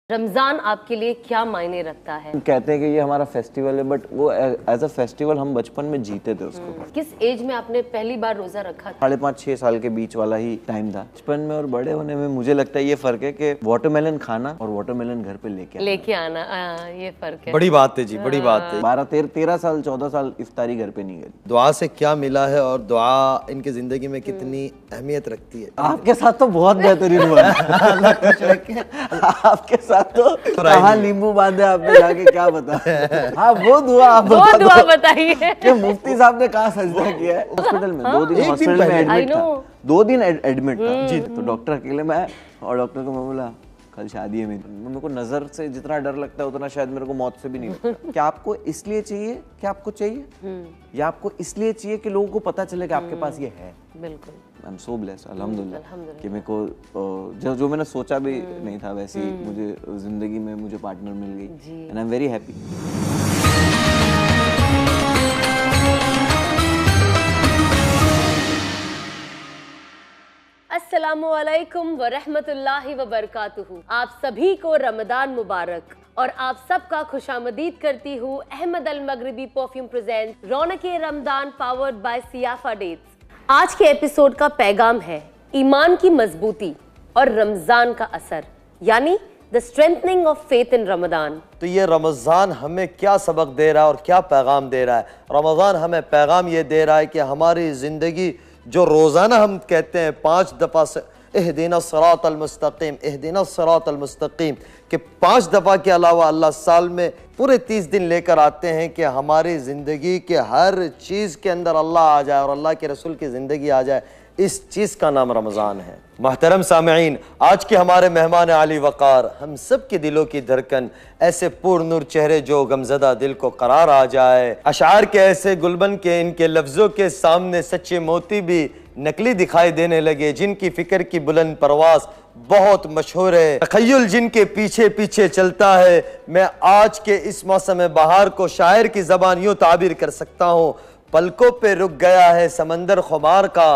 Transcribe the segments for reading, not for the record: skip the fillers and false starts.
रमजान आपके लिए क्या मायने रखता है? कहते हैं कि ये हमारा फेस्टिवल है, बट वो एज अ फेस्टिवल हम बचपन में जीते थे उसको। किस एज में आपने पहली बार रोजा रखा था? 5.5-6 साल के बीच वाला ही टाइम था। बचपन में और बड़े होने में मुझे लगता है ये फर्क है कि वाटरमेलन खाना और वाटरमेलन घर पे लेके आना ये फर्क है। बड़ी बात है जी, बड़ी बात है। 12-13 साल 14 साल इफ्तारी घर पे नहीं गई। दुआ से क्या मिला है और दुआ इनकी जिंदगी में कितनी अहमियत रखती है। आपके साथ तो बहुत बेहतरीन हुआ है। अल्लाह खुश रखे। आपके साथ तो कहाँ नींबू बांधे आपने जाके क्या बता। हाँ वो दुआ बताइए कि मुफ्ती साहब ने कहाँ सजदा किया है। हॉस्पिटल में 2 दिन हॉस्पिटल में एडमिट था। 2 दिन एडमिट था जी। तो डॉक्टर अकेले में आया और डॉक्टर को मैं बोला कल शादी है मेरे को नजर से जितना डर लगता है उतना शायद मेरे को मौत से भी नहीं लगता। क्या आपको इसलिए चाहिए कि आपको चाहिए या आपको इसलिए चाहिए कि लोगों को पता चले कि आपके पास ये है? बिल्कुल। आई एम सो ब्लेस्ड अल्हम्दुलिल्लाह कि मेरे को जो मैंने सोचा भी नहीं था वैसे ही मुझे जिंदगी में मुझे पार्टनर मिल गई and I am very happy. अस्सलामुअलैकुम वरहमतुल्लाहि वबरकातुहू। आप सभी को रमदान मुबारक और आप सबका खुशामदीद करती हूँ। Ahmed Al Maghribi perfume present रौनके रमदान पावर्ड बाय सियाफा डेट्स। आज के एपिसोड का पैगाम है ईमान की मजबूती और रमजान का असर, यानी the strengthening of faith in Ramzan. तो ये रमजान हमें क्या सबक दे रहा है और क्या पैगाम दे रहा है? रमजान हमें पैगाम ये दे रहा है कि हमारी जिंदगी जो रोजाना हम कहते हैं 5 दफा से इहदिना सिरातल मुस्तकीम, इहदिना सिरातल मुस्तकीम, कि 5 दफा के अलावा अल्लाह साल में पूरे 30 दिन लेकर आते हैं कि हमारी जिंदगी के हर चीज के अंदर अल्लाह आ जाए और अल्लाह के रसूल की जिंदगी आ जाए। इस चीज का नाम रमजान है। मोहतरम सामईन, आज के हमारे मेहमान आली वकार, हम सब के दिलों की धड़कन, ऐसे पुरनूर चेहरे जो गमजदा दिल को करार आ जाए। अशार के ऐसे गुलबन के इनके लफ्जों के सामने सच्चे मोती भी नकली दिखाई देने लगे, जिनकी फिक्र की बुलंद परवास बहुत मशहूर है, तखय्युल जिनके पीछे पीछे चलता है। मैं आज के इस मौसम बहार को शायर की जबान यूं ताबीर कर सकता हूँ, पलकों पे रुक गया है समंदर खुमार का,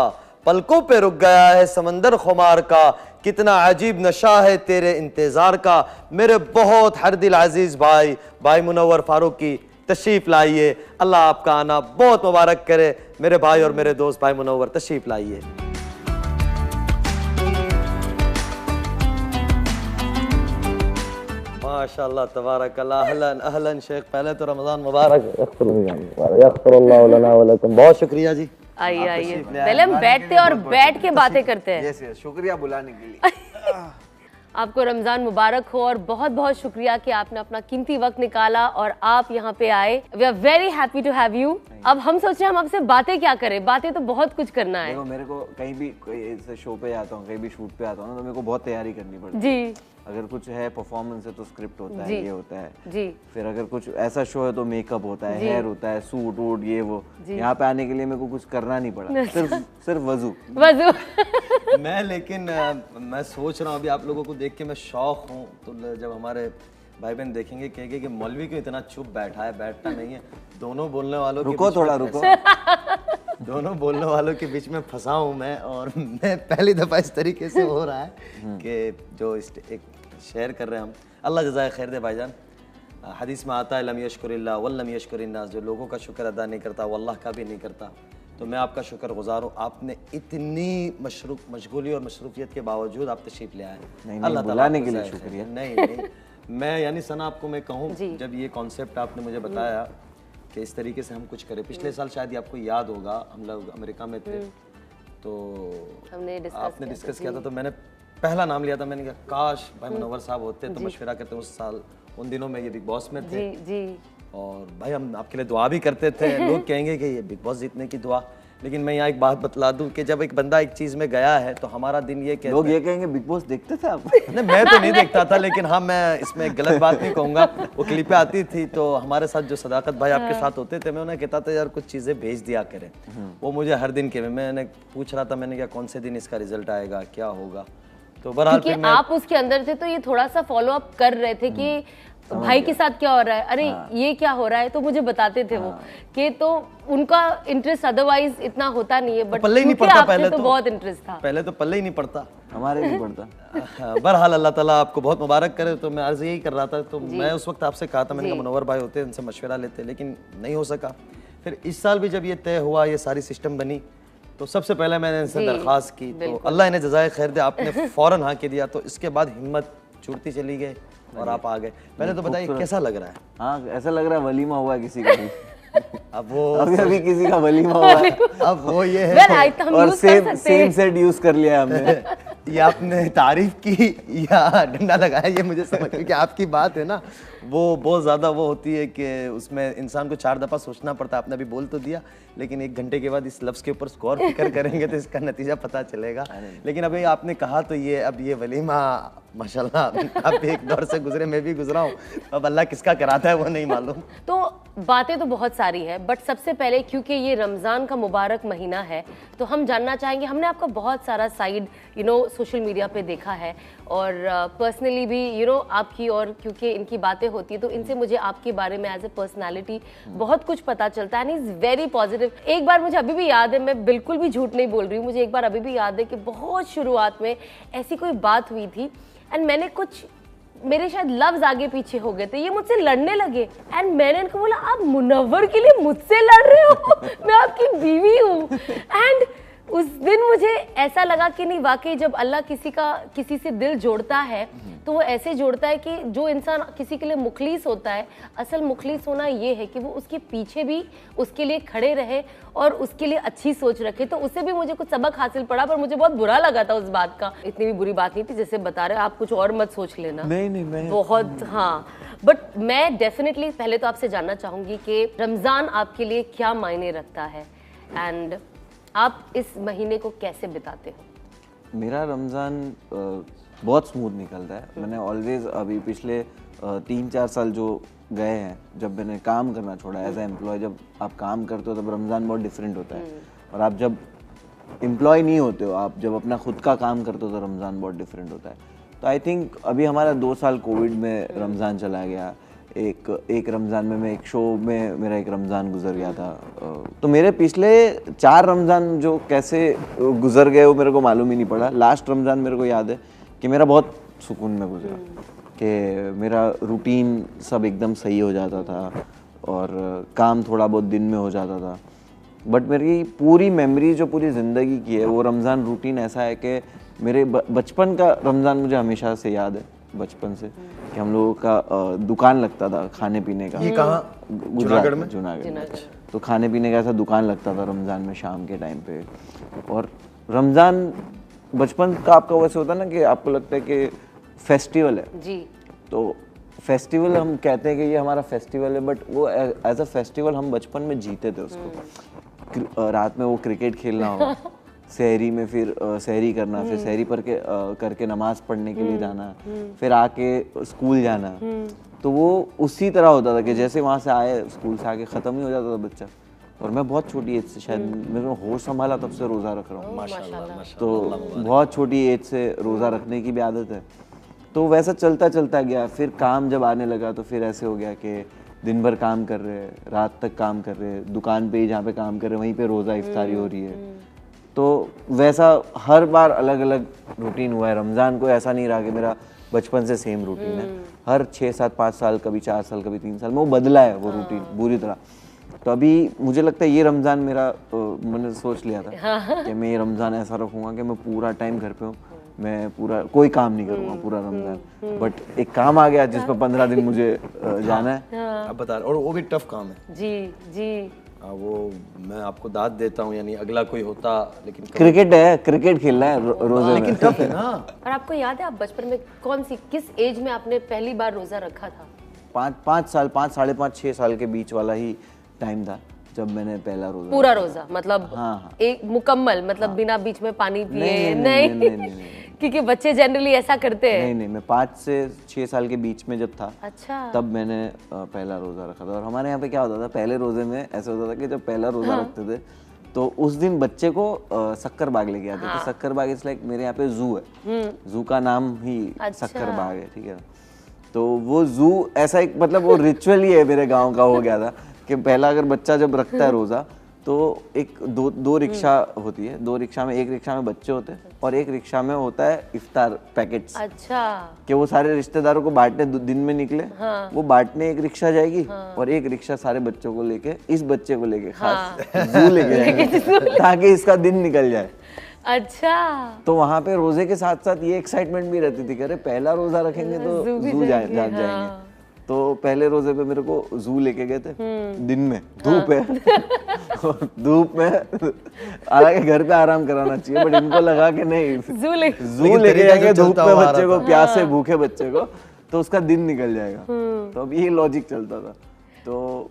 पलकों पे रुक गया है समंदर खुमार का, कितना अजीब नशा है तेरे इंतजार का। मेरे बहुत हर दिल अजीज भाई मुनव्वर फारूकी तशरीफ लाइए। अल्लाह आपका आना बहुत मुबारक करे। मेरे भाई और मेरे दोस्त भाई मुनव्वर तशरीफ लाइए। माशाअल्लाह तबारकल्लाह। अहलन अहलन शेख, पहले तो रमजान मुबारक। बहुत शुक्रिया जी। आइए पहले हम बैठते और बैठ के बातें करते हैं। यस शुक्रिया बुलाने के लिए। आपको रमजान मुबारक हो और बहुत बहुत शुक्रिया कि आपने अपना कीमती वक्त निकाला और आप यहाँ पे आए। We are very happy to have you. अब हम सोच रहे हैं हम आपसे बातें क्या करें, बातें तो बहुत कुछ करना है। देखो मेरे को कहीं भी कोई शो पे आता हूँ, कहीं भी शूट पे आता हूँ तो मेरे को बहुत तैयारी करनी पड़ती है जी। अगर कुछ है परफॉर्मेंस है तो स्क्रिप्ट होता है, ये होता है जी। फिर अगर कुछ ऐसा शो है तो मेकअप होता है, हेयर होता है, सूट वूट ये वो। यहाँ पे आने के लिए मेरे को कुछ करना नहीं पड़ा, सिर्फ वजू। लेकिन मैं सोच रहा हूँ अभी आप लोगों को देख के मैं शौक हूँ, तो जब हमारे भाई बहन देखेंगे कहेंगे कि मौलवी क्यों इतना चुप बैठा है, बैठता नहीं है। दोनों बोलने वालों रुको थोड़ा रुको। दोनों बोलने वालों के बीच में फंसा हूँ मैं, और मैं पहली दफ़ा इस तरीके से हो रहा है कि जो एक शेयर कर रहे हैं हम। अल्लाह जज़ाए खैर दे भाईजान। हदीस में आता है लम यशकुरिल्लाह वल्लम यशकुरिन्नास, जो लोगों का शुक्र अदा नहीं करता वो अल्लाह का भी नहीं करता। तो मैं आपका शुक्रगुजार हूँ, आपने इतनी मशगूली और मशरूफियत के बावजूद आप तशरीफ ले आए। अल्लाह बुलाने के लिए शुक्रिया। नहीं मैं यानी सना आपको मैं कहूँ, जब ये कॉन्सेप्ट आपने मुझे बताया कि इस तरीके से हम कुछ करें, पिछले साल शायद आपको याद होगा हम लोग अमेरिका में थे तो आपने डिस्कस किया था, तो मैंने पहला नाम लिया था। मैंने कहा काश भाई मुनव्वर साहब होते तो मशवरा करते। उस साल उन दिनों में ये बिग बॉस में थे जी। और भाई हम आपके लिए दुआ भी करते थे। लोग कहेंगे कि ये बिग बॉस जीतने की दुआ, लेकिन मैं यहाँ एक बात बतला दूं कि जब एक बंदा एक चीज में गया है तो हमारा दिन ये कहते लोग ये कहेंगे बिग बॉस देखते थे आप? नहीं मैं तो नहीं देखता था, लेकिन हाँ मैं इसमें गलत बात नहीं कहूँगा। वो क्लिपें आती थी तो हमारे साथ जो सदाकत भाई आपके साथ होते थे, मैं उन्हें कहता था यार कुछ चीज़ें भेज दिया करें। वो मुझे हर दिन के मैंने पूछ रहा था, मैंने क्या कौन से दिन इसका रिजल्ट आएगा, क्या होगा। तो बहरहाल आप उसके अंदर थे तो ये थोड़ा सा फॉलो अप कर रहे थे कि भाई के साथ क्या हो रहा है, अरे ये क्या हो रहा है, तो मुझे बताते थे वो कि तो उनका इंटरेस्ट अदरवाइज इतना होता नहीं है, बट पल्ले ही नहीं पड़ता पहले तो बहुत इंटरेस्ट था। पहले तो पल्ले ही नहीं पड़ता, हमारे नहीं पड़ता। बहरहाल अल्लाह ताला आपको बहुत मुबारक करे। तो मैं अर्ज यही कर रहा था, तो मैं उस वक्त आपसे कहा था, मैंने कहा मुनव्वर भाई होते उनसे मशवरा लेते, लेकिन नहीं हो सका। फिर इस साल भी जब ये तय हुआ, ये सारी सिस्टम बनी, तो सबसे पहले मैंने इनसे दरख्वास्त की, तो अल्लाह इन्हें जज़ाए खैर दे, आपने फौरन हाँ के दिया, तो इसके बाद हिम्मत छूटती चली गई और आप आ गए। पहले तो बताइए कैसा लग रहा है? हाँ, ऐसा लग रहा है वलीमा हुआ है किसी का भी। अब वो अभी किसी का वलीमा हुआ है, अब वो ये है और सेम सेट यूज कर लिया हमने। ये आपने तारीफ की या डंडा लगाया, ये मुझे समझ में कि आपकी बात है ना वो बहुत ज़्यादा वो होती है कि उसमें इंसान को 4 दफ़ा सोचना पड़ता है। आपने अभी बोल तो दिया, लेकिन 1 घंटे के बाद इस लफ्ज़ के ऊपर गौर फिक्र करेंगे तो इसका नतीजा पता चलेगा। लेकिन अभी आपने कहा तो ये अब ये वलीमा माशाल्लाह आप एक दौर से गुजरे, मैं भी गुजरा हूँ, अब अल्लाह किसका कराता है वो नहीं मालूम। तो बातें तो बहुत सारी है, बट सबसे पहले क्योंकि ये रमज़ान का मुबारक महीना है, तो हम जानना चाहेंगे, हमने आपका बहुत सारा साइड सोशल मीडिया पे देखा है और पर्सनली भी आपकी, और क्योंकि इनकी बातें होती है तो इनसे मुझे आपके बारे में एज ए पर्सनैलिटी बहुत कुछ पता चलता है, एंड इज़ वेरी पॉजिटिव। एक बार मुझे अभी भी याद है, मैं बिल्कुल भी झूठ नहीं बोल रही हूँ, मुझे एक बार अभी भी याद है कि बहुत शुरुआत में ऐसी कोई बात हुई थी एंड मैंने कुछ, मेरे शायद लफ्ज आगे पीछे हो गए थे, ये मुझसे लड़ने लगे एंड मैंने इनको बोला आप मुनव्वर के लिए मुझसे लड़ रहे हो, मैं आपकी बीवी हूँ। एंड उस दिन मुझे ऐसा लगा कि नहीं, वाकई जब अल्लाह किसी से दिल जोड़ता है तो वो ऐसे जोड़ता है कि जो इंसान किसी के लिए मुखलिस होता है, असल मुखलिस होना ये है कि वो उसके पीछे भी उसके लिए खड़े रहे और उसके लिए अच्छी सोच रखे। तो उससे भी मुझे कुछ सबक हासिल पड़ा, पर मुझे बहुत बुरा लगा था उस बात का। इतनी भी बुरी बात नहीं थी जैसे बता रहे, आप कुछ और मत सोच लेना। नहीं मैं बहुत, हाँ, बट मैं डेफिनेटली पहले तो आपसे जानना चाहूंगी कि रमज़ान आपके लिए क्या मायने रखता है एंड आप इस महीने को कैसे बिताते हो? मेरा रमज़ान बहुत स्मूथ निकलता है। मैंने ऑलवेज अभी पिछले 3-4 साल जो गए हैं, जब मैंने काम करना छोड़ा एज ए एम्प्लॉय, जब आप काम करते हो तब रमज़ान बहुत डिफरेंट होता है, और आप जब एम्प्लॉय नहीं होते हो, आप जब अपना खुद का काम करते हो तो रमज़ान बहुत डिफरेंट होता है। तो आई थिंक अभी हमारा 2 साल कोविड में रमज़ान चला गया, एक रमज़ान में मैं एक शो में मेरा एक रमज़ान गुजर गया था। तो मेरे पिछले 4 रमज़ान जो कैसे गुजर गए वो मेरे को मालूम ही नहीं पड़ा। लास्ट रमज़ान मेरे को याद है कि मेरा बहुत सुकून में गुजरा, कि मेरा रूटीन सब एकदम सही हो जाता था और काम थोड़ा बहुत दिन में हो जाता था। बट मेरी पूरी मेमोरी जो पूरी ज़िंदगी की है वो रमज़ान रूटीन ऐसा है कि मेरे बचपन का रमज़ान मुझे हमेशा से याद है, बचपन से, कि हम लोगों का दुकान लगता था खाने पीने का। ये कहाँ? जूनागढ़ में। तो खाने पीने का ऐसा दुकान लगता था रमज़ान में शाम के टाइम पे। और रमज़ान बचपन का आपका वैसे होता है ना कि आपको लगता है कि फेस्टिवल है जी, तो फेस्टिवल हम कहते हैं कि ये हमारा फेस्टिवल है, बट वो एज अ फेस्टिवल हम बचपन में जीते थे उसको। रात में वो क्रिकेट खेलना हो, सहरी में फिर सहरी करना, फिर सहरी पर के करके नमाज पढ़ने के लिए जाना, फिर आके स्कूल जाना। तो वो उसी तरह होता था कि जैसे वहाँ से आए, स्कूल से आके ख़त्म ही हो जाता था बच्चा। और मैं बहुत छोटी एज से, शायद मेरे को होश संभाला तब से रोज़ा रख रहा हूँ। माशाल्लाह। तो बहुत छोटी एज से रोज़ा रखने की भी आदत है। तो वैसा चलता चलता गया। फिर काम जब आने लगा तो फिर ऐसे हो गया कि दिन भर काम कर रहे हैं, रात तक काम कर रहे हैं, दुकान पे ही जहाँ पे काम कर रहे हैं वहीं पे रोज़ा इफ्तारी हो रही है। तो वैसा हर बार अलग अलग रूटीन हुआ है। रमज़ान को ऐसा नहीं रहा कि मेरा बचपन से सेम रूटीन है। हर 6-7-5 साल, कभी 4 साल, कभी 3 साल में वो बदला है वो रूटीन बुरी तरह। तो अभी मुझे लगता है ये रमज़ान मेरा, मैंने सोच लिया था कि मैं ये रमज़ान ऐसा रखूँगा कि मैं पूरा टाइम घर पे हूँ, मैं पूरा कोई काम नहीं करूँगा पूरा रमज़ान। बट एक काम आ गया जिस पर 15 दिन मुझे जाना है। अब बता रहे, और वो भी टफ काम है। जी जी। वो मैं आपको दाद देता हूँ, यानी अगला कोई होता, लेकिन क्रिकेट है, क्रिकेट खेलना है रोज़े में। लेकिन टफ है ना। और आपको याद है आप बचपन में किस एज में आपने पहली बार रोजा रखा था? 5 साल, 5, 5.5, 6 साल के बीच वाला ही टाइम था जब मैंने पहला रोजा। पूरा रोजा मतलब? हाँ। एक मुकम्मल, मतलब बिना बीच में पानी पिए? नहीं। क्योंकि बच्चे जनरली ऐसा करते हैं। नहीं, मैं 5 से 6 साल के बीच में जब था, अच्छा, तब मैंने पहला रोजा रखा था। और हमारे यहाँ पे क्या होता था, पहले रोजे में ऐसा होता था कि जब पहला रोजा रखते थे तो उस दिन बच्चे को शक्कर बाग लेके आते थे। शक्कर बाग इसलिए मेरे यहाँ पे जू है, जू का नाम ही शक्कर बाग है, ठीक है। तो वो जू ऐसा एक मतलब वो रिचुअल ही है मेरे गांव का हो गया था कि पहला अगर बच्चा जब रखता है रोजा तो एक दो रिक्शा होती है, दो रिक्शा में, एक रिक्शा में बच्चे होते हैं और एक रिक्शा में होता है इफ्तार पैकेट्स। अच्छा, कि वो सारे रिश्तेदारों को बांटने दिन में निकले, वो बांटने एक रिक्शा जाएगी और एक रिक्शा सारे बच्चों को लेके, इस बच्चे को लेके खास जू लेके जाएंगे ताकि इसका दिन निकल जाए। अच्छा, तो वहां पे रोजे के साथ साथ ये एक्साइटमेंट भी रहती थी कि अरे पहला रोजा रखेंगे तो जू जाएंगे। तो पहले रोजे पे मेरे को जू लेके गए थे दिन में, धूप है और धूप में, हालांकि घर पे आराम कराना चाहिए बट इनको लगा कि नहीं जू लेके जाएंगे धूप में बच्चे को, प्यासे भूखे बच्चे को, तो उसका दिन निकल जाएगा। तो अब ये लॉजिक चलता था। तो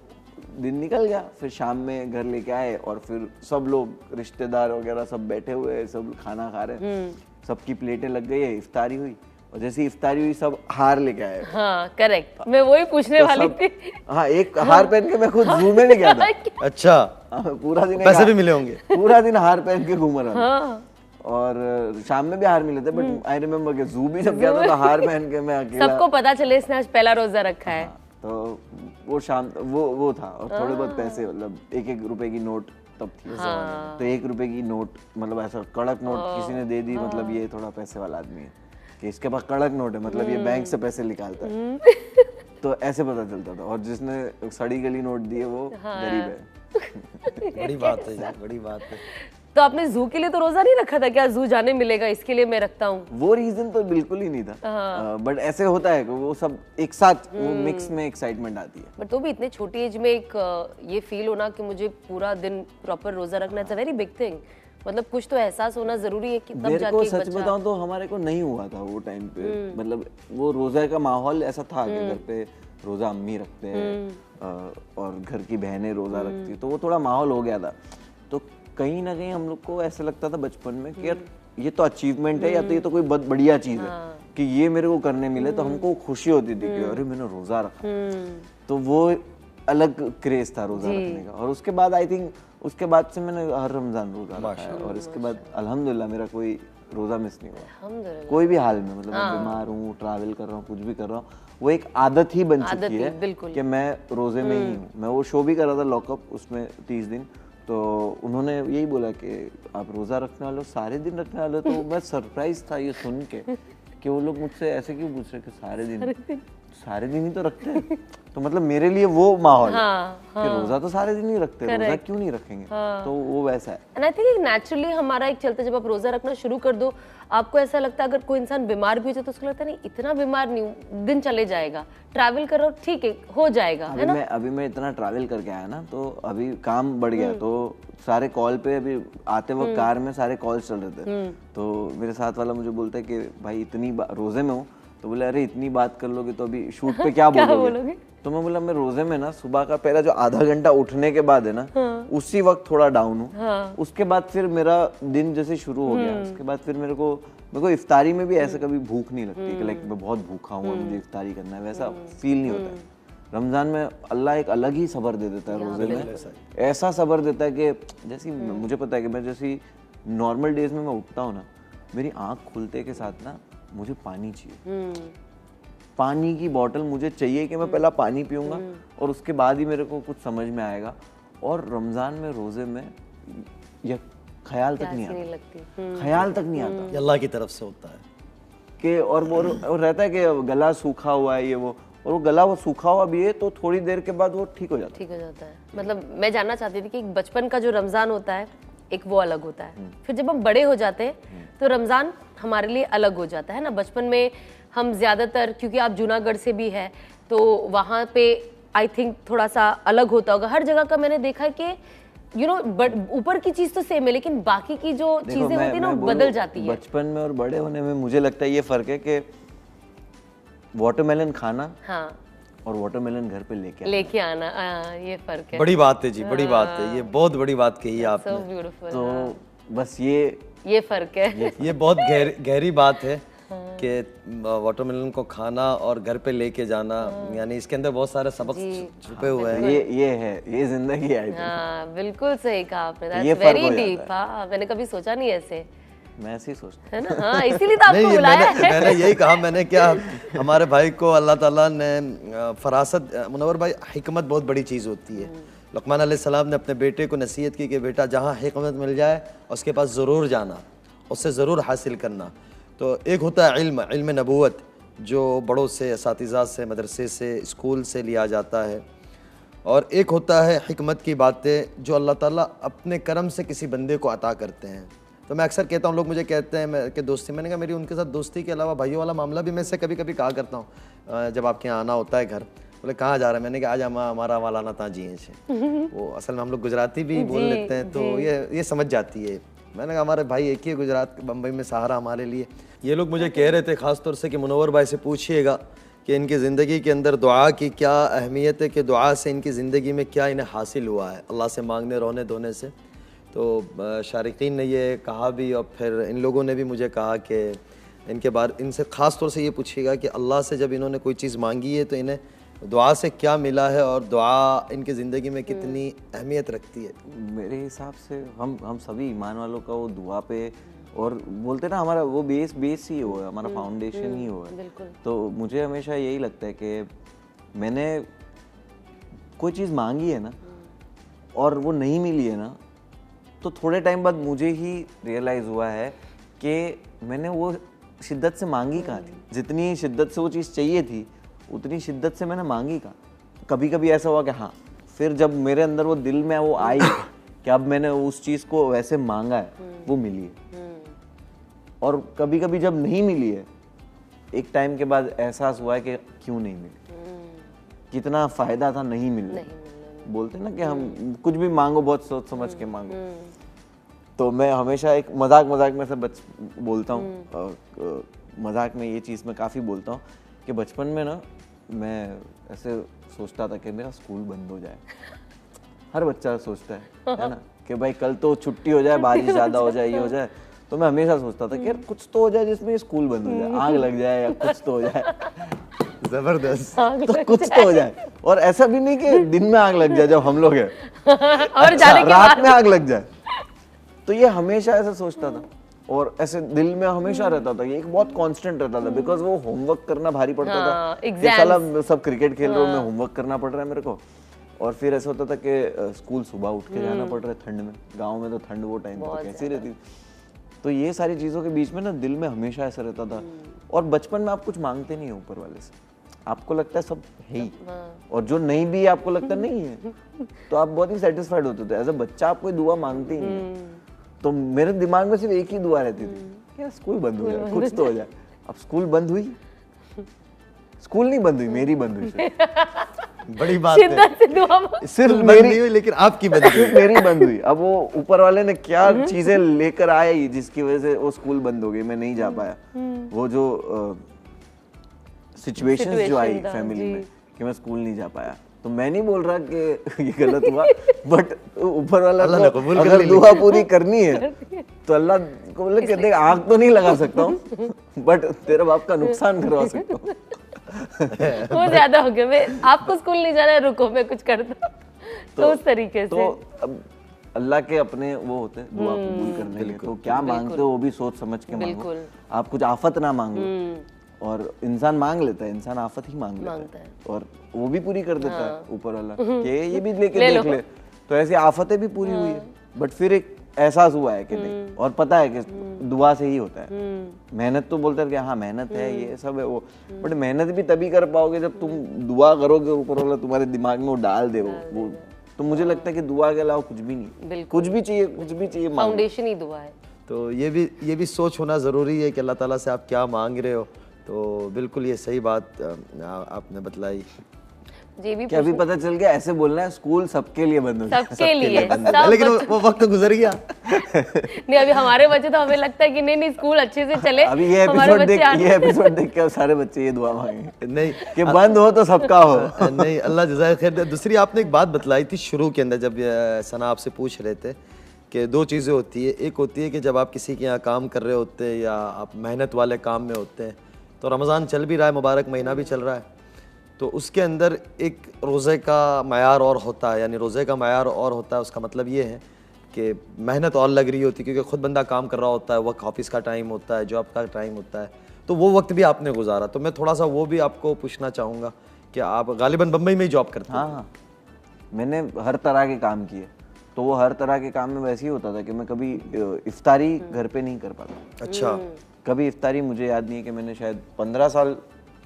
दिन निकल गया, फिर शाम में घर लेके आए और फिर सब लोग रिश्तेदार वगैरह सब बैठे हुए, सब खाना खा रहे, सबकी प्लेटें लग गई है, इफ्तारी हुई और जैसे इफ्तारी हुई सब हार लेके आए। हाँ करेक्ट, मैं वही पूछने वाली थी। हाँ, एक हार पहन के मैं खुद जू में ले गया था। अच्छा, पूरा दिन पैसे भी मिले होंगे। पूरा दिन हार पहन के घूम रहा था और शाम में भी हार मिले थे बट आई रिमेम्बर कि जू भी जब गया था तो हार पहन के मैं अकेला, सबको पता चले इसने आज पहला रोजा रखा है। तो वो शाम वो था और थोड़े बहुत पैसे, मतलब 1-1 रुपए की नोट तब थी उस जमाने में। तो 1 रुपए की नोट, मतलब ऐसा कड़क नोट किसी ने दे दी, मतलब ये थोड़ा पैसे वाला आदमी है कि इसके पास कड़क नोट है, मतलब ये बैंक से पैसे निकालता है। तो ऐसे पता चलता था। और जिसने सड़ी गली नोट दिए वो गरीब है। बड़ी बात है यार, बड़ी बात है। तो आपने जू के लिए तो रोजा नहीं रखा था क्या? जू जाने मिलेगा इसके लिए मैं रखता हूँ, वो रीजन तो बिल्कुल ही नहीं था। बट ऐसे होता है कि वो सब एक साथ वो मिक्स में एक्साइटमेंट आती है। बट तो भी इतने छोटी एज में एक ये फील होना कि मुझे पूरा दिन प्रॉपर रोजा रखना, it's a very big thing. मतलब कुछ तो एहसास होना जरूरी है कि तब मेरे जाके को एक सच बच्चा। बताऊं तो हमारे को नहीं हुआ था वो टाइम पे। मतलब वो रोजा का माहौल ऐसा था कि घर पे रोजा अम्मी रखते हैं और घर की बहनें रोजा रखती, तो वो थोड़ा माहौल हो गया था। तो कहीं ना कहीं हम लोग को ऐसा लगता था बचपन में कि यार ये तो अचीवमेंट है या तो ये तो कोई बहुत बढ़िया चीज है कि ये मेरे को करने मिले, तो हमको खुशी होती थी कि अरे मैंने रोजा रखा। तो वो अलग क्रेज था रोजा रखने का। और उसके बाद आई थिंक उसके बाद से मैंने हर रमजान रोजा रखा है और इसके बाद अल्हम्दुलिल्लाह मेरा कोई रोजा मिस नहीं हुआ कोई भी हाल में। मतलब मैं बीमार हूँ, ट्रैवल कर रहा हूँ, कुछ भी कर रहा हूँ, वो एक आदत ही बन चुकी है कि मैं रोजे में ही हूँ। मैं वो शो भी कर रहा था लॉकअप, उसमें 30 दिन, तो उन्होंने यही बोला कि आप रोजा रखने वाले हो, सारे दिन रखने वाले हो। तो मैं सरप्राइज था ये सुन के कि वो लोग मुझसे ऐसे क्यों पूछ रहे कि सारे दिन ही तो रखते हैं। तो मतलब मेरे लिए वो माहौल है कि रोजा तो सारे दिन ही रखते हैं, रोजा क्यों नहीं रखेंगे। तो वो वैसा है। एंड आई थिंक नेचुरली हमारा एक चलता, जब आप रोजा रखना शुरू कर दो आपको ऐसा लगता है अगर कोई इंसान बीमार भी हो जाए तो उसको लगता है नहीं इतना बीमार नहीं हूँ, दिन चले जाएगा, ट्रैवल करो ठीक है हो जाएगा, है ना। अभी मैं इतना ट्रैवल करके आया ना, तो अभी काम बढ़ गया, तो सारे कॉल पे अभी आते वक्त कार में सारे कॉल्स चल रहे थे। तो मेरे साथ वाला मुझे बोलता है कि भाई इतनी रोजे में हूँ, तो बोले अरे इतनी बात कर लोगे तो अभी शूट पे क्या बोलोगे? तो मैं बोला मैं रोजे में ना सुबह का पहला जो आधा घंटा उठने के बाद है ना, उसी वक्त थोड़ा डाउन हूँ। उसके बाद फिर मेरा दिन जैसे शुरू हो गया, उसके बाद फिर मेरे को इफ्तारी में भी ऐसे कभी भूख नहीं लगती कि लाइक मैं बहुत भूखा हूँ और मुझे इफ्तारी करना है, वैसा फील नहीं होता है। रमजान में अल्लाह एक अलग ही सब्र दे देता है रोजे में, ऐसा सब्र देता है कि जैसे मुझे पता है कि मैं जैसे नॉर्मल डेज में मैं उठता हूँ ना, मेरी आँख खुलते के साथ ना मुझे पानी चाहिए, पानी की बोतल मुझे चाहिए कि मैं पहला पानी पीऊंगा और उसके बाद ही मेरे को कुछ समझ में आएगा। और रमजान में रोजे में यह ख्याल तक नहीं आता, ख्याल तक नहीं आता, अल्लाह की तरफ से होता है कि और वो रहता है कि गला सूखा हुआ है ये वो, और वो गला वो सूखा हुआ भी है तो थोड़ी देर के बाद वो ठीक हो जाता है। मतलब मैं जानना चाहती थी कि बचपन का जो रमजान होता है एक वो अलग होता है, फिर जब हम बड़े हो जाते हैं तो रमजान हमारे लिए अलग हो जाता है ना। बचपन में हम ज्यादातर, क्योंकि आप जूनागढ़ से भी है तो वहाँ पे आई थिंक थोड़ा सा अलग होता होगा। हर जगह का मैंने देखा है कि यू नो ऊपर की चीज तो सेम है लेकिन बाकी की जो चीजें होती है ना बदल जाती है। बचपन में और बड़े होने में मुझे लगता है ये फर्क है कि वाटरमेलन खाना और वाटरमेलन घर पे लेके आना, ये फर्क है। बड़ी बात है जी, बड़ी बात है, ये बहुत बड़ी बात कही आपने। तो बस ये फर्क है, ये बहुत गहरी बात है कि वाटरमेलन को खाना और घर पे लेके जाना, यानी इसके अंदर बहुत सारे सबक छुपे हुए हैं। ये है, ये जिंदगी है। हाँ बिल्कुल सही कहा आपने, दैट्स वेरी डीप। हाँ मैंने कभी सोचा नहीं ऐसे। मैं ऐसे ही सोचता है ना। हाँ, इसीलिए तो आपको नहीं, बुलाया है। मैंने यही कहा, मैंने क्या हमारे भाई को अल्लाह ताला ने फरासत, मुनव्वर भाई, हिकमत बहुत बड़ी चीज़ होती है। लुक़मान अलैहिस्सलाम ने अपने बेटे को नसीहत की कि बेटा जहाँ हिकमत मिल जाए उसके पास ज़रूर जाना, उससे ज़रूर हासिल करना। तो एक होता है इल्म, इल्म नबूवत, जो बड़ों से, असातिज़ा से, मदरसे से, स्कूल से लिया जाता है, और एक होता है हिकमत की बातें जो अल्लाह ताला अपने करम से किसी बंदे को अता करते हैं। तो मैं अक्सर कहता हूँ, लोग मुझे कहते हैं कि दोस्ती, मैंने कहा मेरी उनके साथ दोस्ती के अलावा भाइयों वाला मामला भी मैं इससे कभी कभी कहा करता हूँ जब आपके यहाँ आना होता है घर। बोले कहाँ जा रहे हैं? मैंने कहा आज हमारा वाला ना था जिए छे। वो असल में हम लोग गुजराती भी बोल लेते हैं तो ये समझ जाती है। मैंने कहा हमारे भाई एक ही गुजरात, बम्बई में सहारा हमारे लिए। ये लोग मुझे कह रहे थे ख़ास तौर से कि मुनव्वर भाई से पूछिएगा कि इनकी ज़िंदगी के अंदर दुआ की क्या अहमियत है, कि दुआ से इनकी ज़िंदगी में क्या इन्हें हासिल हुआ है अल्लाह से मांगने रोने धोने से। तो शारिकीन ने ये कहा भी, और फिर इन लोगों ने भी मुझे कहा कि इनके बारे, इनसे ख़ास तौर से ये पूछिएगा कि अल्लाह से जब इन्होंने कोई चीज़ मांगी है तो इन्हें दुआ से क्या मिला है और दुआ इनकी ज़िंदगी में कितनी अहमियत रखती है। मेरे हिसाब से हम सभी ईमान वालों का वो दुआ पे, और बोलते ना हमारा वो बेस ही हो है, हमारा फाउंडेशन ही हो है। तो मुझे हमेशा यही लगता है कि मैंने कोई चीज़ मांगी है ना और वो नहीं मिली है ना, तो थोड़े टाइम बाद मुझे ही रियलाइज़ हुआ है कि मैंने वो शिद्दत से मांगी कहाँ थी। जितनी शिद्दत से वो चीज़ चाहिए थी उतनी शिद्दत से मैंने मांगी कहाँ। कभी कभी ऐसा हुआ कि हाँ, फिर जब मेरे अंदर वो दिल में वो आई कि अब मैंने उस चीज़ को वैसे मांगा है, वो मिली है। और कभी कभी जब नहीं मिली है, एक टाइम के बाद एहसास हुआ है कि क्यों नहीं मिली, कितना फ़ायदा था नहीं मिलने। बोलते ना कि हम कुछ भी मांगो बहुत सोच समझ के मांगो। तो मैं हमेशा एक मजाक में से बोलता हूँ, मजाक में ये चीज़ मैं काफ़ी बोलता हूँ कि बचपन में ना मैं ऐसे सोचता था कि मेरा स्कूल बंद हो जाए। हर बच्चा सोचता है ना, कि भाई कल तो छुट्टी हो जाए, बारिश ज़्यादा हो जाए, ये हो जाए। तो मैं हमेशा सोचता था कि यार कुछ तो हो जाए जिसमें स्कूल बंद हो जाए, आग लग जाए या कुछ तो हो जाए। जबरदस्त। तो कुछ तो हो जाए, और ऐसा भी नहीं कि दिन में आग लग जाए जब हम लोग हैं और जाने के रात में आग लग जाए। तो ये हमेशा ऐसा सोचता था और ऐसे दिल में हमेशा रहता था, ये एक बहुत कांस्टेंट रहता था। बिकॉज वो होमवर्क करना भारी पड़ता था कि साला सब क्रिकेट खेल रहे हो, मैं होमवर्क करना पड़ रहा है मेरे को। और फिर ऐसा होता था कि स्कूल सुबह उठ के जाना पड़ रहा है ठंड में। गाँव में तो ठंड वो टाइम तो कैसी रहती। तो ये सारी चीज़ों के बीच में ना दिल में हमेशा ऐसा रहता था। और बचपन में आप कुछ मांगते नहीं हो ऊपर वाले से, आपको लगता है सब है ही, और जो नहीं भी आपको लगता नहीं है, तो आप बहुत ही सेटिस्फाइड होते थे। एज अ बच्चा आप कोई दुआ मांगते ही नहीं। तो मेरे दिमाग में सिर्फ एक ही दुआ रहती थी कि स्कूल बंद हो जाए, कुछ तो हो जाए। अब स्कूल बंद हुई, स्कूल नहीं बंद हुई, मेरी बंद हुई। बड़ी बात है, सिर्फ मेरी हुई, लेकिन आपकी बंद हुई। मेरी बंद हुई। अब वो ऊपर वाले ने क्या चीजें लेकर आए जिसकी वजह से वो स्कूल बंद हो गई, मैं नहीं जा पाया। वो जो सिचुएशंस जो आई फैमिली में कि मैं स्कूल नहीं जा पाया, तो मैं नहीं बोल रहा कि ये गलत हुआ, बट ऊपर वाला को अगर दुआ पूरी करनी है तो अल्लाह को बोले कि देख आग तो नहीं लगा सकता हूँ बट तेरे बाप का नुकसान करवा सकता हूँ। वो ज्यादा हो गया, मैं आपको स्कूल नहीं जाना है, रुको मैं कुछ करता हूँ। तो उस तरीके से तो अब अल्लाह के अपने वो होते हैं दुआ कबूल करने के लिए। तो क्या मांगते हो वो भी सोच समझ के मांगो। आप कुछ आफत ना मांगो, और इंसान मांग लेता है, इंसान आफत ही मांग लेता है और वो भी पूरी कर देता है ऊपर वाला कि ये भी लेके देख ले। तो ऐसी आफतें भी पूरी हुई है, बट फिर एक एहसास हुआ है कि नहीं, और पता है कि दुआ से ही होता है। मेहनत तो बोलते हैं कि हाँ मेहनत है, ये सब है वो, बट मेहनत भी तभी कर पाओगे जब तुम दुआ करोगे, ऊपर वाला तुम्हारे दिमाग में वो डाल दे वो। तो मुझे लगता है कि दुआ के अलावा कुछ भी नहीं, कुछ भी चाहिए, फाउंडेशन ही दुआ है। तो ये भी सोच होना ज़रूरी है कि अल्लाह ताला से आप क्या मांग रहे हो। तो बिल्कुल ये सही बात आपने बतलाई। क्या अभी पता चल गया ऐसे बोलना है स्कूल सबके लिए बंद हो गया, सबके लिए लेकिन वो वक्त गुजर गया। नहीं अभी हमारे बच्चे तो हमें लगता है कि नहीं स्कूल अच्छे से चले। अभी ये एपिसोड देख के सारे बच्चे ये दुआ मांगे नहीं कि बंद हो तो सबका हो। नहीं अल्लाह जज़ाए खैर। दूसरी आपने एक बात बतलाई थी शुरू के अंदर, जब सना आपसे पूछ रहे थे कि दो चीज़ें होती है। एक होती है कि जब आप किसी के यहाँ काम कर रहे होते हैं या आप मेहनत वाले काम में होते हैं, तो रमज़ान चल भी रहा है, मुबारक महीना भी चल रहा है, तो उसके अंदर एक रोज़े का मयार और होता है, यानी रोज़े का मयार और होता है। उसका मतलब ये है कि मेहनत और लग रही होती, क्योंकि खुद बंदा काम कर रहा होता है, वर्क ऑफिस का टाइम होता है, जॉब का टाइम होता है, तो वो वक्त भी आपने गुजारा। तो मैं थोड़ा सा वो भी आपको पूछना चाहूँगा कि आप गालिबन बम्बई में ही जॉब करते हैं। हाँ, मैंने हर तरह के काम किए। तो वो हर तरह के काम में वैसे ही होता था कि मैं कभी इफ्तारी घर पे नहीं कर पाता। अच्छा। कभी इफ्तारी मुझे याद नहीं है कि मैंने शायद 15 साल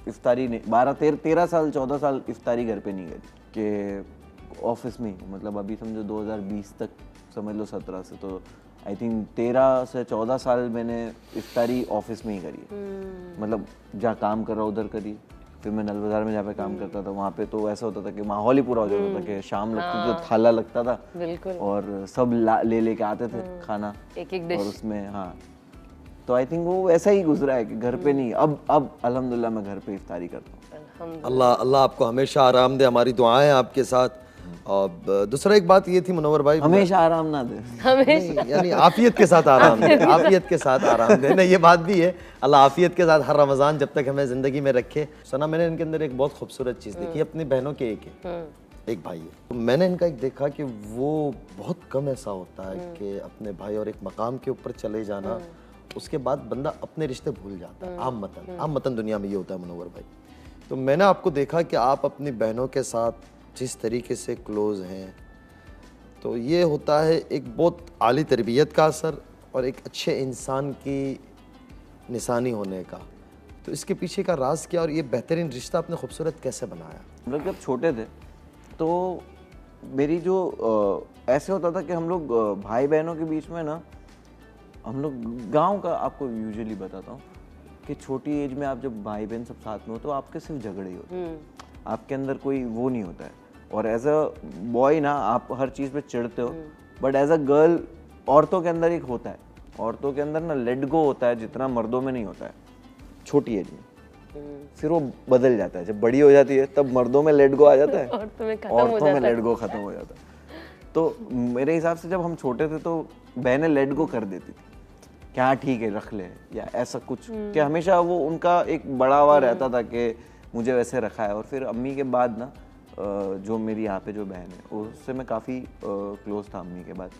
इफ्तारी नहीं, 13 साल 14 साल इफ्तारी घर पे नहीं करी, कि ऑफिस में ही। मतलब अभी समझो 2020 तक समझ लो 17 से, तो आई थिंक 13 से 14 साल मैंने इफ्तारी ऑफिस में ही करी है। मतलब जहाँ काम कर रहा उधर करी। फिर मैं नल बाजार में जहाँ पे काम करता था वहाँ पे तो ऐसा होता था कि माहौल ही पूरा हो जाता था कि शाम लगती थी तो थाला लगता था, बिल्कुल, और सब ले लेके आते थे खाना, एक एक डिश, और उसमें हाँ। तो आई थिंक वो ऐसा ही गुजरा है कि घर पे नहीं। अब अल्हम्दुलिल्लाह मैं घर पे इफ्तारी करता हूँ। अल्लाह आपको हमेशा आराम दे, हमारी दुआएं आपके साथ। और दूसरा एक बात ये थी मुनव्वर भाई, हमेशा आराम ना दे, नहीं, यानी आफियत के साथ आराम दे, आफियत के साथ आराम दे ना, ये बात भी है। अल्लाह आफियत के साथ हर रमज़ान जब तक हमें ज़िंदगी में रखे। सना, मैंने इनके अंदर एक बहुत खूबसूरत चीज़ देखी, अपनी बहनों के एक भाई है। तो मैंने इनका एक देखा कि वो बहुत कम ऐसा होता है कि अपने भाई और एक मकाम के ऊपर चले जाना, उसके बाद बंदा अपने रिश्ते भूल जाता है। आम मतन दुनिया में ये होता है मुनव्वर भाई। तो मैंने आपको देखा कि आप अपनी बहनों के साथ जिस तरीके से क्लोज हैं, तो ये होता है एक बहुत आली तरबियत का असर और एक अच्छे इंसान की निशानी होने का। तो इसके पीछे का राज क्या, और ये बेहतरीन रिश्ता आपने खूबसूरत कैसे बनाया? हम लोग जब छोटे थे तो मेरी जो ऐसे होता था कि हम लोग भाई बहनों के बीच में ना, हम लोग गांव का आपको यूजुअली बताता हूँ कि छोटी एज में आप जब भाई बहन सब साथ में हो तो आपके सिर्फ झगड़े ही होते हैं, आपके अंदर कोई वो नहीं होता है। और एज अ बॉय ना आप हर चीज़ पे चिढ़ते हो, बट एज अ गर्ल औरतों के अंदर एक होता है, औरतों के अंदर ना लेट गो होता है जितना मर्दों में नहीं होता है छोटी एज में। फिर वो बदल जाता है, जब बड़ी हो जाती है तब मर्दों में लेट गो आ जाता है, औरतों में लेट गो खत्म हो जाता है। तो मेरे हिसाब से जब हम छोटे थे तो बहनें लेट गो कर देती थी, क्या ठीक है रख ले, या ऐसा कुछ, कि हमेशा वो उनका एक बढ़ावा रहता था कि मुझे वैसे रखा है। और फिर अम्मी के बाद ना जो मेरी यहाँ पे जो बहन है उससे मैं काफ़ी क्लोज था अम्मी के बाद,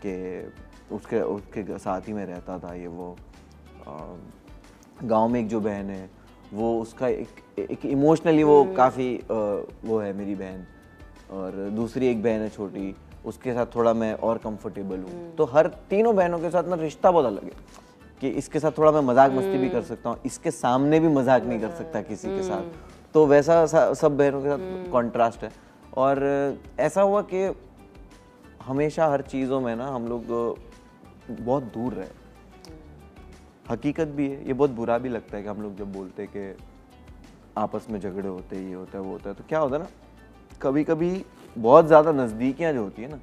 कि उसके साथ ही में रहता था। ये वो गांव में एक जो बहन है वो उसका एक इमोशनली वो काफ़ी वो है मेरी बहन, और दूसरी एक बहन है छोटी, उसके साथ थोड़ा मैं और कंफर्टेबल हूँ। तो हर तीनों बहनों के साथ ना रिश्ता बहुत अलग है कि इसके साथ थोड़ा मैं मजाक मस्ती भी कर सकता हूँ, इसके सामने भी मजाक नहीं कर सकता किसी के साथ। तो वैसा सब बहनों के साथ कॉन्ट्रास्ट है। और ऐसा हुआ कि हमेशा हर चीज़ों में ना हम लोग बहुत दूर रहे। हकीकत भी है, ये बहुत बुरा भी लगता है कि हम लोग जब बोलते हैं कि आपस में झगड़े होते हैं, ये होता है वो होता है, तो क्या होता है ना, कभी कभी बहुत ज़्यादा नज़दीकियाँ जो होती है ना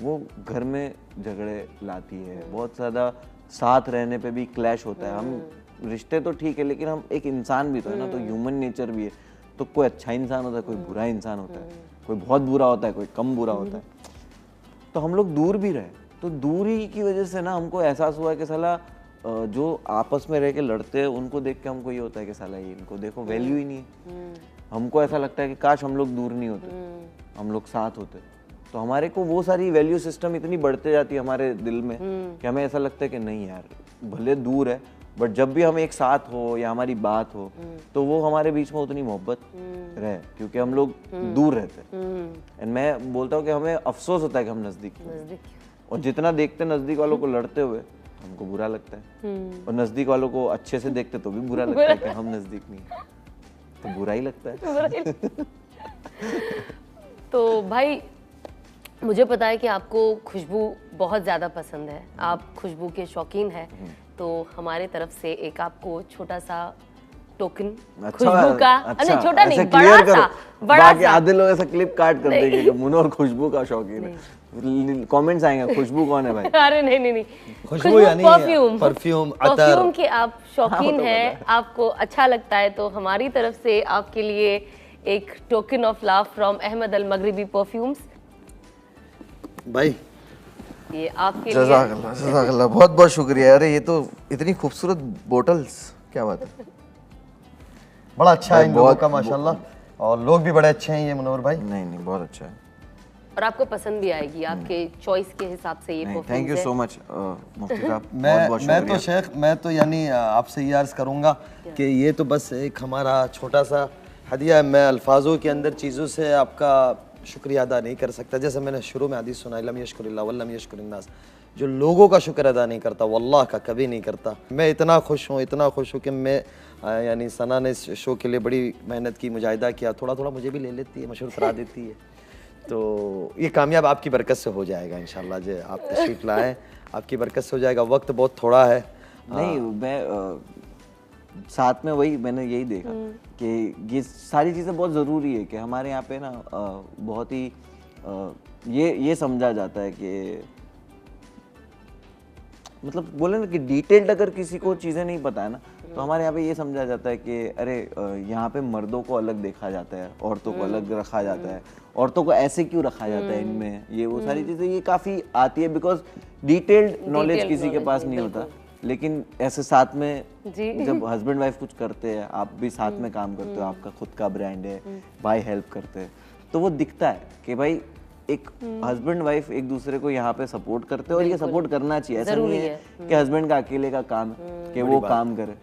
वो घर में झगड़े लाती है। बहुत ज़्यादा साथ रहने पे भी क्लैश होता है। हम रिश्ते तो ठीक है लेकिन हम एक इंसान भी तो है ना, तो ह्यूमन नेचर भी है। तो कोई अच्छा इंसान होता है, कोई बुरा इंसान होता है, कोई बहुत बुरा होता है, कोई कम बुरा होता है। तो हम लोग दूर भी रहे, तो दूरी की वजह से ना हमको एहसास हुआ कि साला जो आपस में रह के लड़ते हैं उनको देख के हमको ये होता है कि साला ये इनको देखो वैल्यू ही नहीं है। हमको ऐसा लगता है कि काश हम लोग दूर नहीं होते, हम लोग साथ होते। तो हमारे को वो सारी वैल्यू सिस्टम इतनी बढ़ते जाती है हमारे दिल में कि हमें ऐसा लगता है कि नहीं यार, भले दूर है बट जब भी हम एक साथ हो या हमारी बात हो तो वो हमारे बीच में उतनी मोहब्बत रहे, क्योंकि हम लोग दूर रहते हैं। एंड मैं बोलता हूँ कि हमें अफसोस होता है कि हम नज़दीक, और जितना देखते नज़दीक वालों को लड़ते हुए हमको बुरा लगता है, और नज़दीक वालों को अच्छे से देखते तो भी बुरा लगता है कि हम नज़दीक नहीं, तो बुरा ही लगता है। तो भाई मुझे पता है कि आपको खुशबू बहुत ज़्यादा पसंद है, आप खुशबू के शौकीन हैं, तो हमारे तरफ से एक आपको छोटा सा टोकन खुशबू का, नहीं छोटा नहीं, बड़ा सा आधे लोग ऐसा क्लिप काट कर देंगे कि मुनो और खुशबू का शौकीन है। कमेंट्स आएंगे खुशबू कौन है भाई? अरे नहीं, खुशबू यानी परफ्यूम के आप शौकीन हैं, आपको अच्छा लगता है, तो हमारी तरफ से आपके लिए एक token of love from Ahmed Al Maghribi perfumes. भाई ये आपके लिए। जज़ाकल्लाह, बहुत बहुत शुक्रिया। अरे ये तो इतनी खूबसूरत बोटल्स, क्या बात है। बड़ा अच्छा है इन लोगों का माशाल्लाह, और लोग भी बड़े अच्छे हैं ये मुनव्वर भाई। नहीं बहुत अच्छा है। और आपको पसंद भी आएगी, आपके चॉइस के हिसाब से ये perfume. Thank you so much मुफ्ती साहब, मैं तो शेख, मैं तो यानी आपसे ये अर्ज़ करूँगा कि ये तो बस एक हमारा छोटा सा हदिया है। मैं अल्फाजों के अंदर चीज़ों से आपका शुक्रिया अदा नहीं कर सकता। जैसे मैंने शुरू में हदीस सुनाई, लम यशकुरिल्लाह वल्लम यशकुरिन्नास, जो लोगों का शुक्र अदा नहीं करता वो अल्लाह का कभी नहीं करता। मैं इतना खुश हूँ कि मैं यानी सना ने इस शो के लिए बड़ी मेहनत की, मुजाहिदा किया, थोड़ा थोड़ा मुझे भी ले लेती है, मशहूर करा देती है। तो ये कामयाब आपकी बरकत से हो जाएगा इंशाल्लाह। जो आप तशरीफ़ लाएँ आपकी बरकत से हो जाएगा। वक्त बहुत थोड़ा है। नहीं, मैं साथ में वही मैंने यही देखा कि ये सारी चीज़ें बहुत ज़रूरी है कि हमारे यहाँ पे ना बहुत ही ये समझा जाता है कि मतलब बोले ना कि डिटेल्ड अगर किसी को चीज़ें नहीं पता है ना, तो हमारे यहाँ पे ये समझा जाता है कि अरे यहाँ पे मर्दों को अलग देखा जाता है, औरतों को अलग रखा जाता है, औरतों को ऐसे क्यों रखा जाता है इनमें, ये वो सारी चीज़ें ये काफ़ी आती है बिकॉज डिटेल्ड नॉलेज किसी के पास नहीं होता। लेकिन ऐसे साथ में जब हस्बैंड वाइफ कुछ करते हैं, आप भी साथ में काम करते हो, आपका खुद का ब्रांड है, भाई हेल्प करते हैं, तो वो दिखता है कि भाई एक हस्बैंड वाइफ एक दूसरे को यहाँ पे सपोर्ट करते हैं और ये सपोर्ट करना चाहिए। ऐसा नहीं है कि हस्बैंड का अकेले का काम है कि वो काम करे,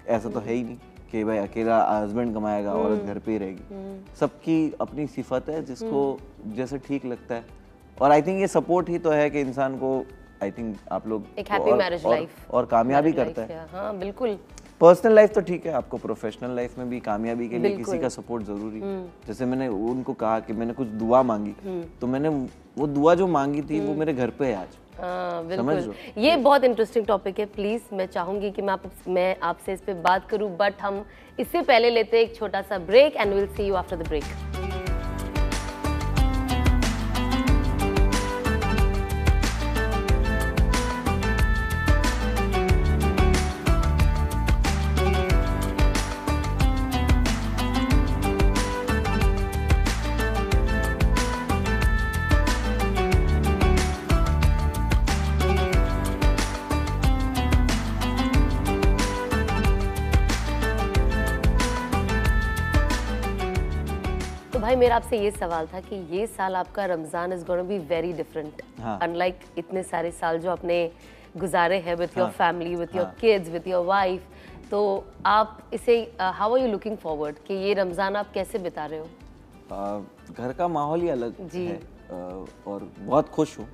ऐसा तो है ही नहीं कि भाई अकेला हस्बैंड कमाएगा औरत घर पे ही रहेगी। सबकी अपनी सिफत है जिसको जैसे ठीक लगता है, और आई थिंक ये सपोर्ट ही तो है कि इंसान को आई थिंक आप लोग एक हैप्पी मैरिज लाइफ और कामयाबी करता है। हाँ बिल्कुल। पर्सनल लाइफ तो ठीक है, आपको प्रोफेशनल लाइफ में भी कामयाबी के लिए किसी का सपोर्ट जरूरी है। जैसे मैंने उनको कहा कि मैंने कुछ दुआ मांगी, तो मैंने वो दुआ जो मांगी थी वो मेरे घर पे है आज। हाँ बिल्कुल। ये बहुत इंटरेस्टिंग टॉपिक है। प्लीज मैं चाहूंगी कि मैं आपसे इस पे बात करूं, बट हम इससे पहले लेते हैं एक छोटा सा break and will see you after the break. भाई मेरा आपसे ये सवाल था कि ये साल आपका Ramzan is gonna be very different, unlike इतने सारे साल जो आपने गुजारे हैं with your family, with your kids, with your wife. तो आप इसे how are you looking forward कि ये रमजान आप कैसे बिता रहे हो? घर का माहौल ही अलग है और बहुत खुश हूँ।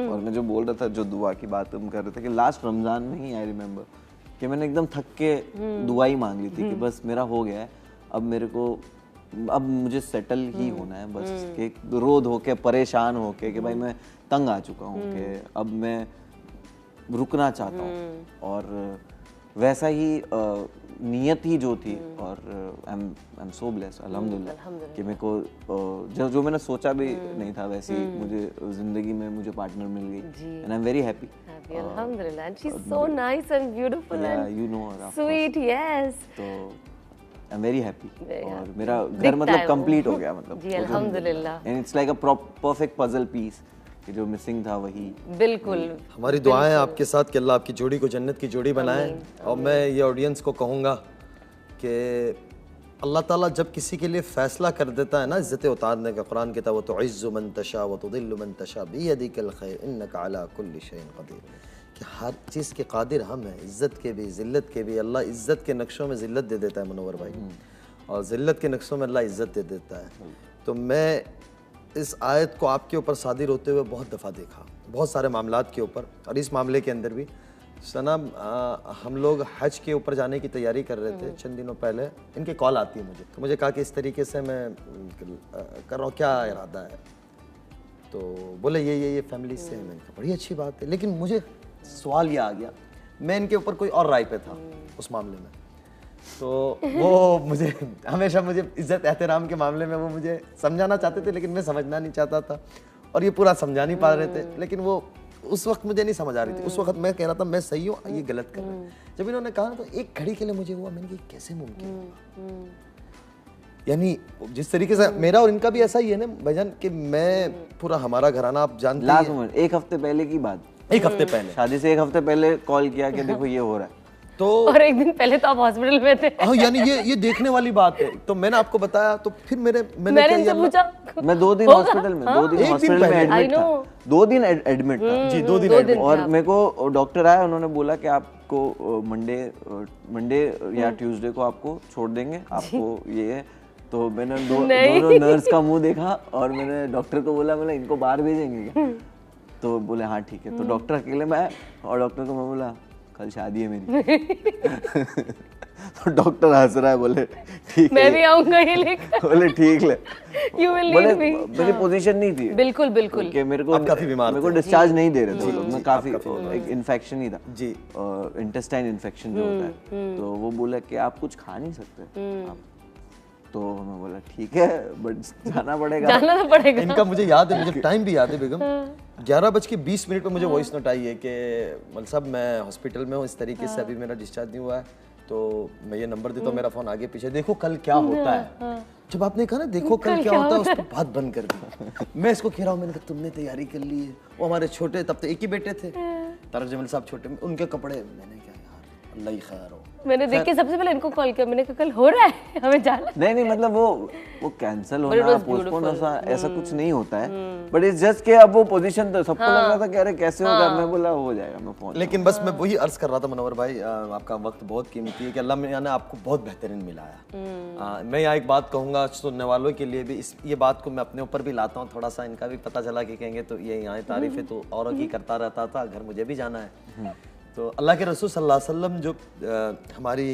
और मैं जो बोल रहा था, जो दुआ की बात हम कर रहे थे कि लास्ट रमजान में ही आई रिमेम्बर कि मैंने एकदम थक के दुआ ही मांग ली थी कि बस मेरा हो गया है, अब मुझे सेटल ही होना है बस, कि रो धो के परेशान हो के कि भाई मैं तंग आ चुका हूँ कि अब मैं रुकना चाहता हूँ। और वैसा ही नीयत ही जो थी, और आई एम सो ब्लेस्ड अल्हम्दुलिल्लाह कि मेरे को जो मैंने सोचा भी नहीं था वैसी मुझे जिंदगी में मुझे पार्टनर मिल गई, and I am very happy अल्हम्दुलिल्लाह। And she is so nice and beautiful and you know sweet. Yes, तो आई एम वेरी हैप्पी और मेरा घर मतलब कंप्लीट हो गया, मतलब जी अल्हम्दुलिल्लाह। And it's like a perfect puzzle piece कि जो मिसिंग था वही। बिल्कुल, हमारी दुआएं आपके साथ कि अल्लाह आपकी जोड़ी को जन्नत की जोड़ी बनाए। और मैं ये ऑडियंस को कहूँगा कि अल्लाह ताला जब किसी के लिए फ़ैसला कर देता है ना इज़्ज़त उतारने का, कुरान कहता है वो तुइज़्ज़ु मन तशा व तुदिल्लु मन तशा बियदिकल खैर इन्नका अला कुल्लि शैइन क़दीर, कि हर चीज़ के कादिर हम हैं, इज़्ज़त के भी ज़िल्लत के भी। अल्लाह इज़्ज़त के नक्शों में ज़िल्लत दे देता है मुनव्वर भाई, और ज़िल्लत के नक्शों में अल्लाह इज़्ज़त दे देता है। तो मैं इस आयत को आपके ऊपर सादिर होते हुए बहुत दफ़ा देखा, बहुत सारे मामलात के ऊपर, और इस मामले के अंदर भी। सना हम लोग हज के ऊपर जाने की तैयारी कर रहे थे चंद दिनों पहले, इनकी कॉल आती है मुझे, तो मुझे कहा कि इस तरीके से मैं कर रहा हूँ, क्या इरादा है? तो बोले ये फैमिली से। मैंने कहा बड़ी अच्छी बात है, लेकिन मुझे सवाल ये आ गया, मैं इनके ऊपर कोई और राय पे था उस मामले में। तो वो मुझे हमेशा मुझे इज्जत एहतराम के मामले में वो मुझे समझाना चाहते थे, लेकिन मैं समझना नहीं चाहता था, और ये पूरा समझा नहीं पा रहे थे। लेकिन वो उस वक्त मुझे नहीं समझ आ रही थी, उस वक्त मैं कह रहा था मैं सही हूँ, ये गलत कर रहे हैं। जब इन्होंने कहा तो एक घड़ी के लिए मुझे हुआ, मैंने कहा कैसे मुमकिन हुआ? यानी जिस तरीके से मेरा और इनका भी ऐसा ही है ना भाईजान कि मैं पूरा हमारा घराना आप जानते हैं। एक हफ्ते पहले की बात, एक हफ्ते पहले शादी से एक हफ्ते पहले कॉल किया कि देखो ये हो रहा है, तो और एक दिन पहले तो आप हॉस्पिटल में थे। हाँ, यानी ये देखने वाली बात है। तो मैंने आपको बताया, तो फिर मैंने इनसे पूछा, मैं 2 दिन हॉस्पिटल में 2 दिन हॉस्पिटल में एडमिट था, 2 दिन एडमिट था जी, 2 दिन और मेरे को डॉक्टर आया, उन्होंने बोला कि आपको मंडे या ट्यूसडे को आपको छोड़ देंगे, आपको ये है। तो मैंने दोनों नर्स का मुंह देखा और मैंने डॉक्टर को बोला, मैंने इनको बाहर भेजेंगे क्या? तो बोले हाँ ठीक है। तो डॉक्टर अकेले में आया और डॉक्टर को मैं बोला कल शादी है मेरी। तो डॉक्टर हंस रहा है, बोले ठीक है, मैं भी आऊंगा ये लेकर। बोले ठीक है। You will बोले need me। मेरी पोजीशन नहीं थी, बिल्कुल बिल्कुल कि मेरे को काफी बीमार मेरे को डिस्चार्ज नहीं दे रहे थे लोग, मैं काफी एक इन्फेक्शन ही था जी, इंटेस्टाइन इन्फेक्शन जो होता है। तो वो बोला कि आप कुछ खा नहीं सकते आप। तो मैं बोला ठीक है बट जाना पड़ेगा, जाना तो पड़ेगा। इनका मुझे याद है, मुझे टाइम भी याद है बेगम, 11:20 पे मुझे वॉइस नोट आई है कि मल साहब मैं हॉस्पिटल में हूँ, इस तरीके से अभी मेरा डिस्चार्ज नहीं हुआ है, तो मैं ये नंबर देता हूँ, मेरा फोन आगे पीछे, देखो कल क्या होता है। जब आपने कहा ना देखो कल क्या होता है, उस पर बात बंद कर दी। मैं इसको कह रहा हूँ, मैंने कहा तुमने तैयारी कर ली है। वो हमारे छोटे, तब तो एक ही बेटे थे, तारक जमल साहब छोटे, उनके कपड़े, मैंने क्या यार अल्लाह ही खैर हो। मैंने देख के सबसे पहले इनको कॉल किया, मैंने कहा कल हो रहा है हमें जाना। नहीं मतलब वो कैंसिल होना, पोस्टपोन होना ऐसा कुछ नहीं होता है, बट इट्स जस्ट कि अब वो पोजीशन, तो सबको लग रहा था कि अरे कैसे होगा, मैं बोला हो जाएगा, मैं फोन। लेकिन बस मैं वही अर्ज कर रहा था मनोवर भाई, आपका वक्त बहुत कीमती है कि अल्लाह मियां ने आपको बहुत बेहतरीन मिलाया। मैं यहाँ एक बात कहूँगा सुनने वालों के लिए भी, ये बात को मैं अपने ऊपर भी लाता हूँ, थोड़ा सा इनका भी पता चला कि कहेंगे तो ये यहाँ तारीफ है तो औरों की करता रहता था, घर मुझे भी जाना है। तो अल्लाह के रसूल सल्लल्लाहु अलैहि वसल्लम जो हमारी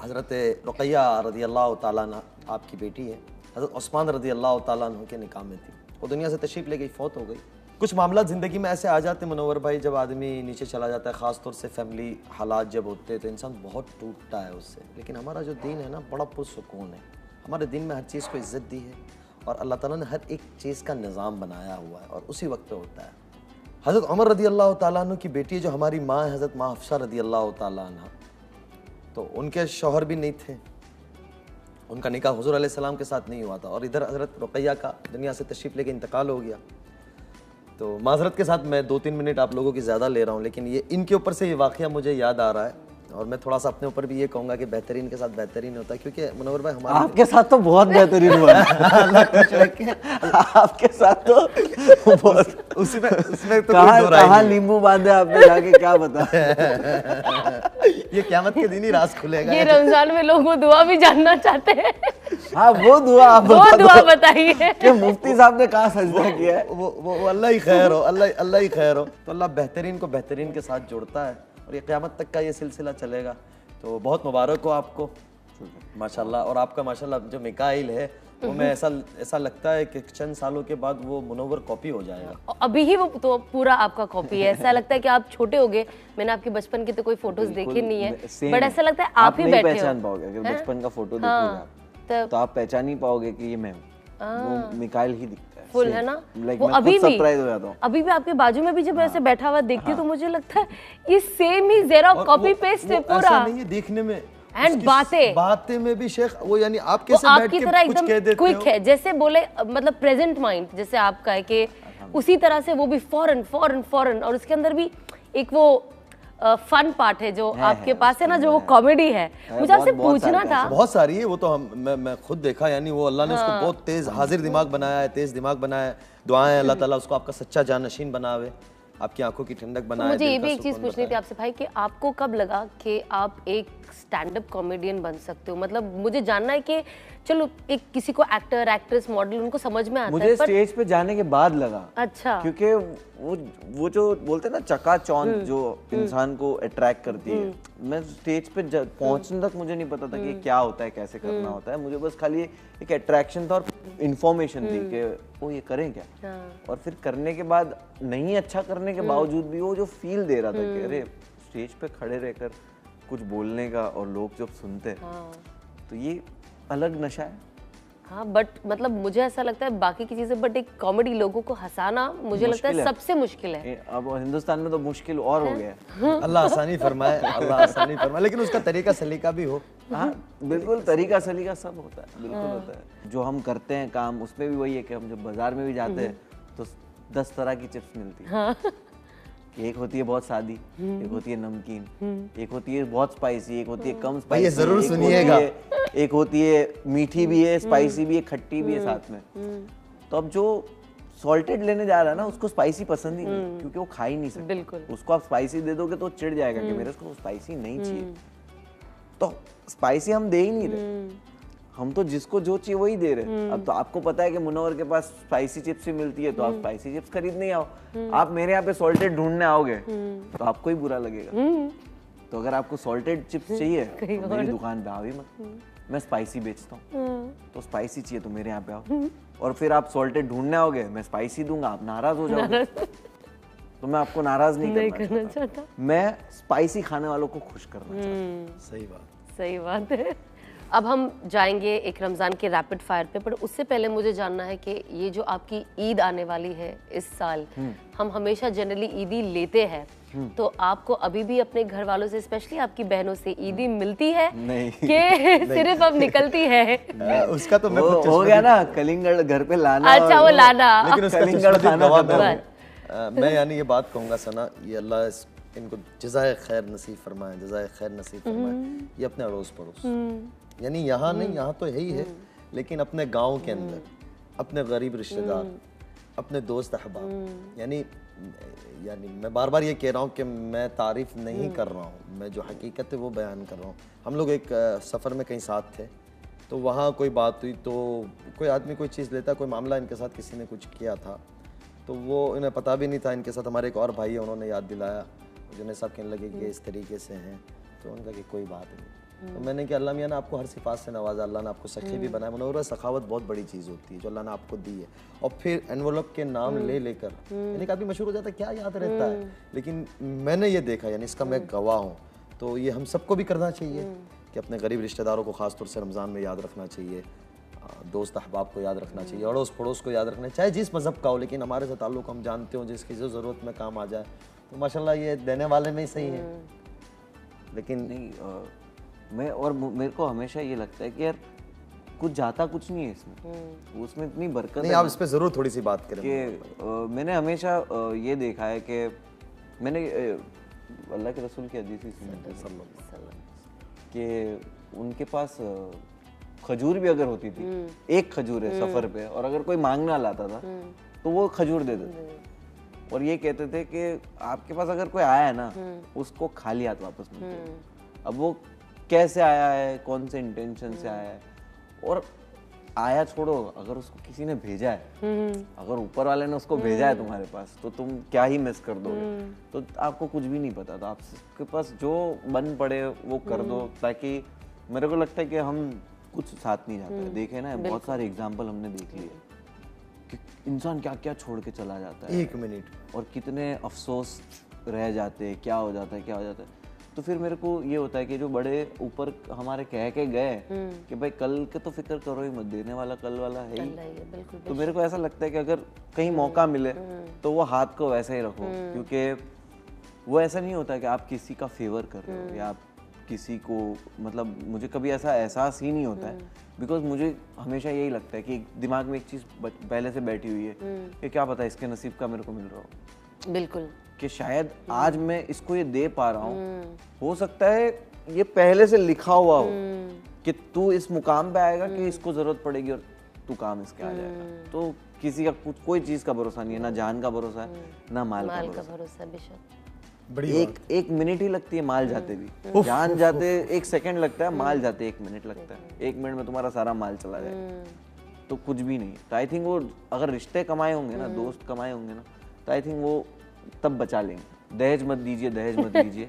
हज़रत रुक़ैया रज़ी अल्लाह ताला अन्हा आपकी बेटी है, हज़रत उस्मान रज़ी अल्लाह ताला अन्हु के निकाह में थी, वो दुनिया से तशरीफ़ ले गई, फौत हो गई। कुछ मामला ज़िंदगी में ऐसे आ जाते हैं मनोवर भाई, जब आदमी नीचे चला जाता है, ख़ास तौर से फैमिली हालात जब होते हैं तो इंसान बहुत टूटता है उससे। लेकिन हमारा जो दीन है ना, बड़ा पुरसुकून है, हमारे दीन में हर चीज़ को इज़्ज़त दी है और अल्लाह ताला ने हर एक चीज़ का निज़ाम बनाया हुआ है और उसी वक्त पे होता है। हज़रत उमर रज़ी अल्लाह ताला अन्हु की बेटी है, जो हमारी माँ है, हज़रत माँ हफ्सा रज़ी अल्लाह ताला अन्हा, तो उनके शौहर भी नहीं थे, उनका निकाह हुज़ूर अलैहिस्सलाम के साथ नहीं हुआ था, और इधर हज़रत रुक़ैया का दुनिया से तशरीफ़ लेके इंतकाल हो गया। तो माज़रत के साथ मैं 2-3 मिनट आप लोगों की ज़्यादा ले रहा हूँ, लेकिन ये इनके ऊपर से ये वाक़या मुझे याद आ रहा है, और मैं थोड़ा सा अपने ऊपर भी ये कहूँगा कि बेहतरीन के साथ बेहतरीन होता है, क्योंकि मनोवर भाई हमारे आपके साथ तो बहुत बेहतरीन हुआ है। आपके साथ तो बहुत, उसमें तो कहाँ नींबू बांधे आपने जाके, क्या बता। ये क़यामत के दिन ही राज खुलेगा। ये रमजान में लोग वो दुआ भी जानना चाहते हैं। हाँ वो दुआ आप वो दुआ बताइए कि मुफ्ती साहब ने कहाँ सजदा किया है। वो अल्लाह ही खैर हो, अल्लाह ही खैर हो। तो अल्लाह बेहतरीन को बेहतरीन के साथ जोड़ता है और ये क़यामत तक का ये सिलसिला चलेगा। तो बहुत मुबारक हो आपको माशाल्लाह। और आपका माशाल्लाह जो मिकाइल है वो मैं ऐसा लगता है कि चंद सालों के बाद वो मुनव्वर कॉपी हो जाएगा। अभी ही वो तो पूरा आपका कॉपी है। ऐसा लगता है कि आप छोटे हो गए। मैंने आपके बचपन की तो कोई फोटोज देखी नहीं है, बट ऐसा लगता है आप ही बैठे हो। पहचान पाओगे अगर बचपन का फोटो देखोगे तो आप पहचान नहीं पाओगे कि ये मैं हूँ, वो मिकाइल ही दिखता है फुल है ना। Like वो मैं अभी खुद भी surprise हो जाता हूँ। अभी भी आपके बाजू में भी जब ऐसे बैठा हुआ देखती हूँ तो मुझे लगता है ये सेम ही ज़ेरा कॉपी पेस्ट है पूरा। ऐसा नहीं है देखने में एंड बातें में भी शेख वो यानी आप कैसे बैठ के तरह कुछ एकदम कह देते क्विक हो? है जैसे बोले मतलब प्रेजेंट माइंड जैसे आपका है कि उसी तरह से वो भी फॉरन फॉरन फॉरन। और उसके अंदर भी एक वो फन पार्ट है जो आपके पास है ना, जो वो कॉमेडी है। मुझे आपसे पूछना था, बहुत सारी है वो तो मैं खुद देखा, यानी वो अल्लाह ने उसको बहुत तेज हाजिर दिमाग बनाया है, तेज दिमाग बनाया है। दुआएं अल्लाह ताला उसको आपका सच्चा जानशीन बनावे, आपकी आंखों की ठंडक बनाए। मुझे ये भी एक चीज पूछनी थी आपसे भाई कि आपको कब लगा कि आप एक स्टैंड अप कॉमेडियन बन सकते हो? मतलब मुझे जानना है कि चलो एक किसी को एक्टर एक्ट्रेस मॉडल उनको समझ में आता है, मुझे स्टेज पे जाने के बाद लगा। अच्छा, क्योंकि वो जो बोलते हैं ना चकाचौंध जो इंसान को अट्रैक्ट करती है, मैं स्टेज पे पहुंचने तक मुझे नहीं पता था कि क्या होता है, कैसे करना होता है। मुझे बस खाली एक अट्रैक्शन था और इन्फॉर्मेशन थी कि वो ये करें क्या। और फिर करने के बाद नहीं अच्छा करने के बावजूद भी वो जो फील दे रहा था कि अरे स्टेज पे खड़े रहकर कुछ बोलने का और लोग जब सुनते तो ये अलग नशा है। हाँ, बट मतलब मुझे ऐसा लगता है बाकी की चीजें, बट एक कॉमेडी लोगों को हंसाना मुझे लगता है सबसे मुश्किल है। अब हिंदुस्तान में तो मुश्किल और हो गया है। अल्लाह आसानी फरमाए, अल्लाह आसानी फरमाए, लेकिन उसका तरीका सलीका भी हो। हाँ बिल्कुल, तरीका सलीका सब होता है, बिल्कुल होता है। जो हम करते हैं काम उसमें भी वही है कि हम जब बाजार में भी जाते हैं तो 10 तरह की चिप्स मिलती है। कि एक होती है बहुत सादी, एक होती है नमकीन, एक होती है बहुत स्पाइसी, एक होती है कम भाई स्पाइसी, ये जरूर सुनिएगा। एक होती है मीठी भी है, स्पाइसी भी है, खट्टी भी है साथ में। तो अब जो सॉल्टेड लेने जा रहा है ना, उसको स्पाइसी पसंद ही नहीं, क्योंकि वो खा ही नहीं सकता। बिल्कुल। उसको आप स्पाइसी दे दोगे तो चिढ़ जाएगा कि मेरे को स्पाइसी नहीं चाहिए। तो स्पाइसी हम दे ही नहीं रहे, हम तो जिसको जो चाहिए वही दे रहे। अब तो आपको पता है कि मुनव्वर के पास स्पाइसी चिप्स ही मिलती है, तो आप स्पाइसी चिप्स खरीदने आओ। आप मेरे यहाँ पे सॉल्टेड ढूंढने आओगे तो आपको ही बुरा लगेगा। तो अगर आपको सॉल्टेड चिप्स चाहिए तो मेरी दुकान पे आओ ही मत, मैं स्पाइसी बेचता हूँ। तो स्पाइसी चाहिए तो मेरे यहाँ पे आओ। और फिर आप सॉल्टेड ढूंढने आओगे, मैं स्पाइसी दूंगा, आप नाराज हो जाओगे। तो मैं आपको नाराज नहीं करना चाहता। मैं स्पाइसी खाने वालों को खुश करना चाहता हूँ। सही बात है। अब हम जाएंगे एक रमज़ान के रैपिड फायर पे, पर उससे पहले मुझे जानना है कि ये जो आपकी ईद आने वाली है इस साल, हम हमेशा जनरली ईदी लेते हैं, तो आपको अभी भी अपने घर वालों से, स्पेशली आपकी बहनों से ईदी मिलती है नहीं। कि सिर्फ अब निकलती है? उसका तो मैं खुद हो गया ना, कलिंगड़ घर पे लाना। अच्छा, वो लाना। लेकिन उसका कलिंगड़ खाना मैं यानी ये बात कहूँगा सना, ये अल्लाह इनको जज़ाए खैर नसीब फरमाए, जज़ाए खैर नसीब फरमाए। ये अपने अड़ोस पड़ोस, यानी यहाँ नहीं, यहाँ तो है ही है, लेकिन अपने गांव के अंदर अपने गरीब रिश्तेदार, अपने दोस्त अहबाब, यानी मैं बार बार ये कह रहा हूँ कि मैं तारीफ नहीं कर रहा हूँ, मैं जो हकीकत है वो बयान कर रहा हूँ। हम लोग एक सफ़र में कहीं साथ थे, तो वहाँ कोई बात हुई, तो कोई आदमी कोई चीज़ लेता, कोई मामला इनके साथ किसी ने कुछ किया था, तो वो इन्हें पता भी नहीं था। इनके साथ हमारे एक और भाई है, उन्होंने याद दिलाया, जुनेद साहब कहने लगे कि इस तरीके से हैं, तो उनका कि कोई बात नहीं। तो मैंने कि अल्लाह मियाँ ने आपको हर सिफात से नवाजा, अल्लाह ने आपको सखी भी बनाया। मुनव्वर, सखावत बहुत बड़ी चीज़ होती है जो अल्लाह ने आपको दी है। और फिर एनवलप के नाम ले लेकर यानी कि आदमी मशहूर हो जाता है, क्या याद रहता है। लेकिन मैंने ये देखा, यानी इसका मैं गवाह हूँ, तो ये हम सबको भी करना चाहिए कि अपने गरीब रिश्तेदारों को ख़ास तौर से रमज़ान में याद रखना चाहिए, दोस्त अहबाब को याद रखना चाहिए, अड़ोस पड़ोस को याद रखना चाहिए, चाहे जिस मज़हब का हो, लेकिन हमारे से ताल्लुक़ हम जानते हो, जिसकी जो ज़रूरत में काम आ जाए, तो माशाल्लाह ये देने वाले में ही सही है। लेकिन नहीं, मेरे को हमेशा ये लगता है कि यार कुछ जाता कुछ नहीं है इसमें, उसमें इतनी बरकत नहीं, है। आप इस पे ज़रूर थोड़ी सी बात करें कि मैंने हमेशा ये देखा है कि मैंने अल्लाह के रसूल की हदीस कि उनके पास खजूर भी अगर होती थी, एक खजूर है सफ़र पे, और अगर कोई मांगना लाता था तो वो खजूर दे देते, और ये कहते थे कि आपके पास अगर कोई आया है ना, उसको खाली हाथ वापस मत देना। अब वो कैसे आया है, कौन से इंटेंशन से आया है, और आया छोड़ो, अगर उसको किसी ने भेजा है, अगर ऊपर वाले ने उसको भेजा है तुम्हारे पास, तो तुम क्या ही मिस कर दोगे। तो आपको कुछ भी नहीं पता, तो आपके पास जो बन पड़े वो कर दो, ताकि मेरे को लगता है कि हम कुछ साथ नहीं जाते हैं। देखे ना, बहुत सारे एग्जाम्पल हमने देख लिए कि इंसान क्या क्या छोड़ के चला जाता है, 1 मिनट, और कितने अफसोस रह जाते हैं, क्या हो जाता है, क्या हो जाता है। तो फिर मेरे को ये होता है कि जो बड़े ऊपर हमारे कह के गए कि भाई कल के तो फिक्र करो ही मत, देने वाला कल वाला है ही। तो मेरे को ऐसा लगता है कि अगर कहीं मौका मिले तो वो हाथ को वैसे ही रखो, क्योंकि वो ऐसा नहीं होता कि आप किसी का फेवर कर रहे हो या आप किसी को, मतलब मुझे कभी ऐसा एहसास ही नहीं होता है, बिकॉज मुझे हमेशा यही लगता है कि दिमाग में एक चीज़ पहले से बैठी हुई है कि क्या पता इसके नसीब का मेरे को मिल रहा हो। बिल्कुल, कि शायद आज मैं इसको ये दे पा रहा हूँ, हो सकता है ये पहले से लिखा हुआ हो कि तू इस मुकाम पे आएगा कि इसको जरूरत पड़ेगी और तू काम इसके आ जाएगा। तो किसी का कुछ कोई चीज का भरोसा नहीं है, ना जान का भरोसा है, ना माल का भरोसा। एक मिनट ही लगती है माल जाते भी, जान जाते 1 सेकंड लगता है, माल जाते 1 मिनट लगता है। 1 मिनट में तुम्हारा सारा माल चला जाए तो कुछ भी नहीं। तो आई थिंक वो अगर रिश्ते कमाए होंगे ना, दोस्त कमाए होंगे ना, तो आई थिंक वो तब बचा लेंगे। दहेज मत दीजिए, दहेज मत दीजिए,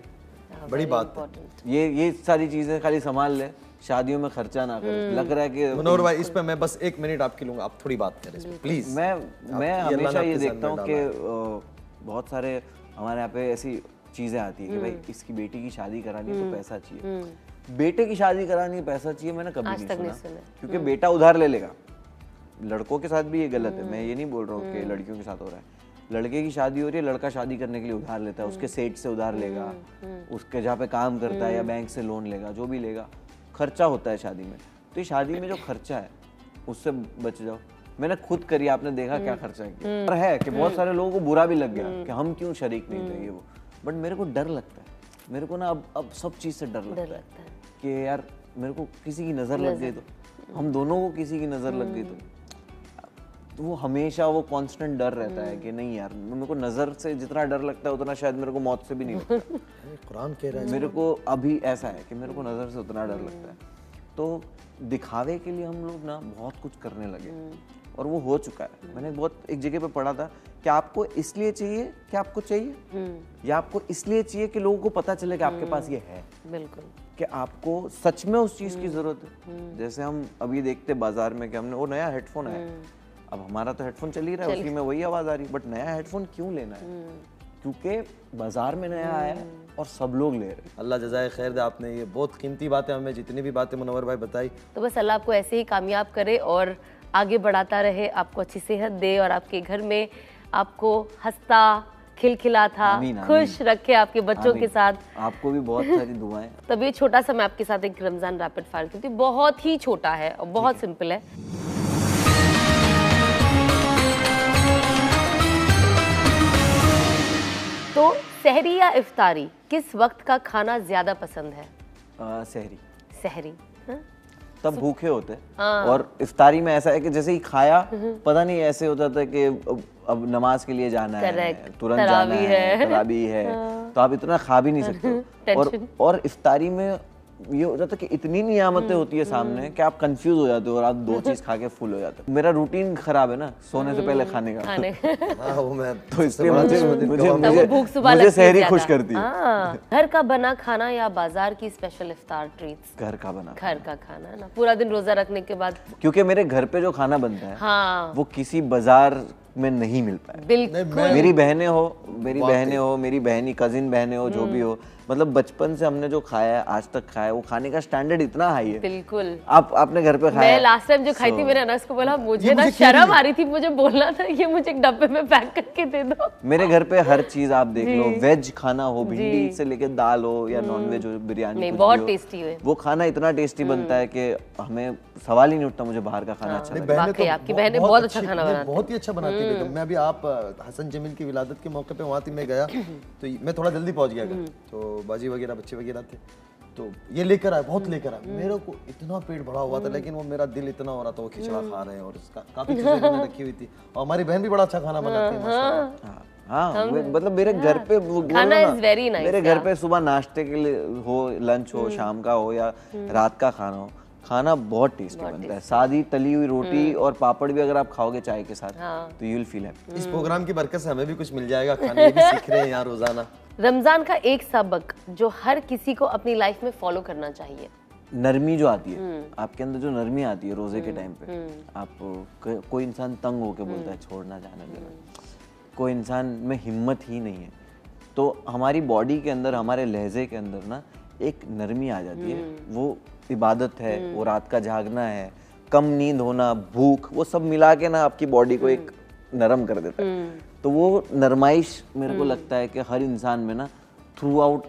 बड़ी बात है। ये सारी चीजें खाली संभाल ले, शादियों में खर्चा ना करें। लग रहा है कि मुनव्वर भाई, इस पे मैं बस 1 मिनट आपकी लूंगा, आप थोड़ी बात करें इस पे प्लीज। मैं हमेशा ये देखता हूँ कि बहुत सारे हमारे यहाँ पे ऐसी चीजें आती है कि भाई इसकी बेटी की शादी करानी है तो पैसा चाहिए, बेटे की शादी करानी है पैसा चाहिए। मैंने कभी नहीं सुना, क्योंकि बेटा उधार ले लेगा। लड़कों के साथ भी ये गलत है, मैं ये नहीं बोल रहा हूँ कि लड़कियों के साथ हो रहा है। लड़के की शादी हो रही है, लड़का शादी करने के लिए उधार लेता है, उसके सेठ से उधार लेगा, उसके जहाँ पे काम करता है या बैंक से लोन लेगा, जो भी लेगा, खर्चा होता है शादी में। तो ये शादी में जो खर्चा है उससे बच जाओ। मैंने खुद करी, आपने देखा क्या खर्चा किया। और है कि बहुत सारे लोगों को बुरा भी लग गया कि हम क्यों शरीक नहीं थे ये वो, बट मेरे को डर लगता है। मेरे को ना अब सब चीज़ से डर लगता है कि यार मेरे को किसी की नज़र लग गई तो, हम दोनों को किसी की नज़र लग गई तो वो हमेशा वो कांस्टेंट डर रहता है कि नहीं यार, मेरे को नज़र से जितना डर लगता है उतना शायद मेरे को मौत से भी नहीं लगता। कुरान कह रहा है मेरे को अभी ऐसा है कि मेरे को नज़र से उतना डर लगता है। तो दिखावे के लिए हम लोग ना बहुत कुछ करने लगे और वो हो चुका है। मैंने बहुत एक जगह पे पढ़ा था कि आपको इसलिए चाहिए कि आपको चाहिए, या आपको इसलिए चाहिए कि लोगों को पता चले कि आपके पास ये है। बिल्कुल, कि आपको सच में उस चीज़ की ज़रूरत है। जैसे हम अभी देखते बाजार में कि हमने वो नया हेडफोन आया, अब हमारा तो हेडफोन चल ही रहा है, उसी में वही आवाज़ आ रही है, बट नया हेडफोन क्यों लेना है? क्योंकि बाजार में नया आया है और सब लोग ले रहे हैं। अल्लाह जज़ाए खैर दे, आपने ये बहुत कीमती बातें हमें जितनी भी बातें मुनव्वर भाई बताई, तो बस अल्लाह आपको ऐसे ही कामयाब करे और आगे बढ़ाता रहे, आपको अच्छी सेहत दे और आपके घर में आपको हंसता खिलखिलाता खुश रखे आपके बच्चों के साथ। आपको भी बहुत सारी दुआएं। तभी छोटा सा मैं आपके साथ एक रमजान रैपिड फायर करती हूँ, बहुत ही छोटा है और बहुत सिंपल है। तो सहरी या इफ्तारी, किस वक्त का खाना ज्यादा पसंद है? सहरी। सहरी, हाँ? तब भूखे होते और इफ्तारी में ऐसा है कि जैसे ही खाया पता नहीं ऐसे होता था कि अब नमाज के लिए जाना है, तुरंत जाना है, तरावी है, तो आप इतना खा भी नहीं सकते। और इफ्तारी में ये हो जाता है कि इतनी नियामतें होती है सामने कि आप कंफ्यूज हो जाते हो और आप दो चीज खा के फुल हो जाते हो। मेरा रूटीन खराब है ना, सोने से पहले खाने का। हाँ, वो मैं तो इसलिए मुझे सहरी खुश करती है। घर का बना खाना या बाजार की स्पेशल इफ्तार ट्रीट्स? घर का बना, घर का खाना ना, पूरा दिन रोजा रखने के बाद। क्योंकि मेरे घर पे जो खाना बनता है हाँ, वो किसी बाजार में नहीं मिलता है। बिल्कुल। मेरी बहनें हो, मेरी बहनी कजिन बहनें हो, जो भी हो, मतलब बचपन से हमने जो खाया है आज तक खाया है, वो खाने का स्टैंडर्ड इतना हाई है। बिल्कुल। आपने घर पे खाया? मैं लास्ट टाइम जो खाई थी, मैंने अनस को बोला मुझे ना शर्म आ रही थी, मुझे बोलना था ये मुझे एक डब्बे में पैक करके दे दो। मेरे घर पे हर चीज आप देख लो, वेज खाना हो, भिंडी से लेके दाल हो या नॉन वेज हो, बिरयानी, बहुत टेस्टी है वो खाना, इतना टेस्टी बनता है कि हमें सवाल ही नहीं उठता मुझे बाहर का खाना अच्छा लगता है। आपकी बहनें बहुत अच्छा खाना बनाती है, बहुत ही अच्छा बनाती है। मैं अभी आप हसन जमील की विलादत के मौके पे वहाँ थी, मैं गया तो मैं थोड़ा जल्दी पहुँच गया, तो बाजी वगैरह बच्चे वगैरह थे, तो ये लेकर आए, बहुत लेकर आए। मेरे को इतना पेट भरा हुआ था, लेकिन वो मेरा दिल इतना हो रहा था, वो खिचड़ा खा रहे हैं और इसका काफी चीजें उन्होंने रखी हुई थी। और हमारी बहन भी बड़ा अच्छा खाना बनाती है माशाल्लाह। हाँ, मतलब मेरे घर पे खाना इज वेरी नाइस। मेरे घर पे सुबह नाश्ते के लिए हो, लंच हो, शाम का हो या रात का खाना हो, खाना बहुत टेस्टी बनता है। सादी तली हुई रोटी और पापड़ भी अगर आप खाओगे चाय के साथ तो यू विल फील हैप्पी। इस प्रोग्राम की बरकत से हमें भी कुछ मिल जाएगा, खाने भी सीख रहे हैं यार रोजाना। रमजान का एक सबक जो हर किसी को अपनी लाइफ में फॉलो करना चाहिए? नरमी जो आती है आपके अंदर, जो नरमी आती है रोजे के टाइम पे, आप कोई इंसान तंग होके बोलता है छोड़ना जाने देना, कोई इंसान में हिम्मत ही नहीं है, तो हमारी बॉडी के अंदर, हमारे लहजे के अंदर ना एक नरमी आ जाती है। वो इबादत है, वो रात का जागना है, कम नींद होना, भूख, वो सब मिला के ना आपकी बॉडी को एक नरम कर देता है। तो वो नरमाइश मेरे को लगता है कि हर इंसान में ना थ्रू आउट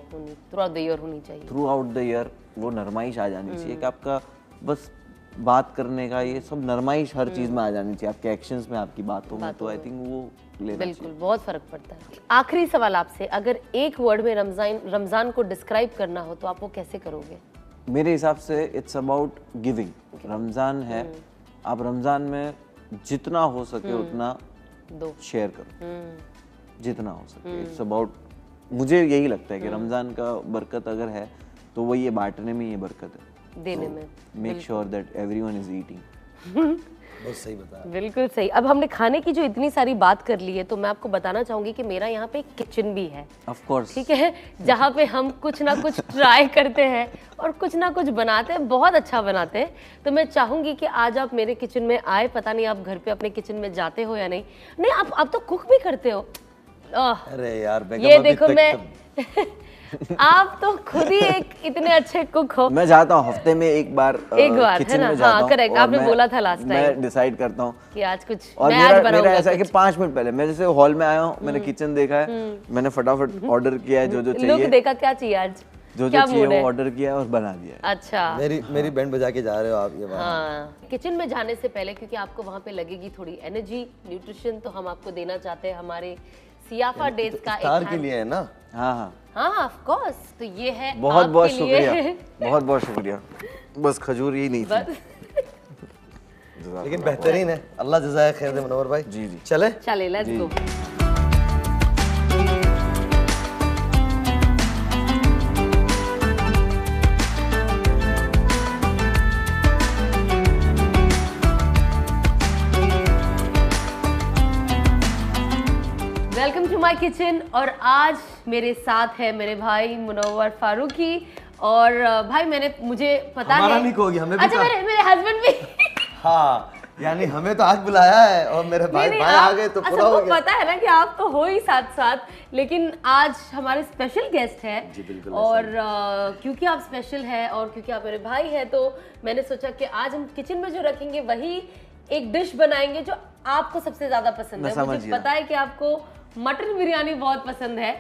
द ईयर होनी चाहिए। थ्रू आउट द ईयर वो नरमाइश आ जानी चाहिए कि आपका बस बात करने का, ये सब नरमाइश हर चीज में आ जानी चाहिए, आपके एक्शंस में, आपकी बातों में। तो आई थिंक वो बिल्कुल बहुत फर्क पड़ता है। आखिरी सवाल आपसे, अगर एक वर्ड में रमजान को डिस्क्राइब करना हो तो आप वो कैसे करोगे? मेरे हिसाब से इट्स अबाउट गिविंग। रमजान है, आप रमजान में जितना हो सके उतना शेयर करो, जितना हो सके। इट्स अबाउट, मुझे यही लगता है कि रमजान का बरकत अगर है तो वो ये बांटने में ये बरकत है, देने में। Make sure that everyone is eating. बहुत सही बताया, बिल्कुल सही। अब हमने खाने की जो इतनी सारी बात कर ली है, तो मैं आपको बताना चाहूंगी कि मेरा यहाँ पे एक किचन भी है, ऑफ कोर्स, ठीक है, जहाँ पे हम कुछ ना कुछ ट्राई करते हैं और कुछ ना कुछ बनाते हैं, बहुत अच्छा बनाते हैं। तो मैं चाहूंगी कि आज आप मेरे किचन में आए। पता नहीं आप घर पे अपने किचन में जाते हो या नहीं? नहीं, आप तो कुक भी करते हो। अरे यार ये देखो, मैं आप तो खुद ही एक इतने अच्छे कुक हो। मैं जाता हूँ हफ्ते में एक बार है ना? हाँ करेक्ट, आपने बोला था लास्ट टाइम। मैं डिसाइड करता हूँ कि आज कुछ और मेरा ऐसा है कि 5 मिनट पहले मैं जैसे हॉल में आया हूँ, मैंने किचन देखा है, मैंने फटाफट ऑर्डर किया है जो जो चाहिए। लुक देखा, क्या चाहिए आज? जो क्या चाहिए mood है? वो ऑर्डर किया और बना दिया है। अच्छा मेरी बैंड बजा के जा रहे हो आप ये बात। हाँ, किचन में जाने से पहले क्योंकि आपको वहाँ पे लगेगी थोड़ी एनर्जी, न्यूट्रिशन, तो हम आपको देना चाहते हैं हमारे सियाफा डेज का इफ्तार के लिए है ना? हाँ हाँ, हाँ ऑफ कोर्स, तो ये है बहुत बहुत आपके लिए। शुक्रिया, बहुत बहुत शुक्रिया। बस खजूर ही नहीं थी। बस लेकिन बेहतरीन है, अल्लाह जज़ाए खैर दे मुनव्वर भाई। जी जी। चले चले let's go. Welcome to my kitchen. और आज मेरे साथ है मेरे भाई मुनव्वर फारूकी। और भाई मुझे पता हमारा है नहीं कहोगी, हमें भी अच्छा कहा। मेरे हस्बैंड भी हाँ, यानी हमें तो आज बुलाया है और मेरे भाई नहीं, भाई आ गए तो पूरा हो गया। पता है ना कि आप तो हो ही साथ साथ, लेकिन आज हमारे स्पेशल गेस्ट है। जी, बिल्कुल और क्योंकि आप स्पेशल है और क्योंकि आप मेरे भाई हैं, तो मैंने सोचा कि आज हम किचन में जो रखेंगे वही एक डिश बनाएंगे जो आपको सबसे ज्यादा पसंद है। मुझे पता है कि आपको मटन बिरयानी बहुत पसंद है,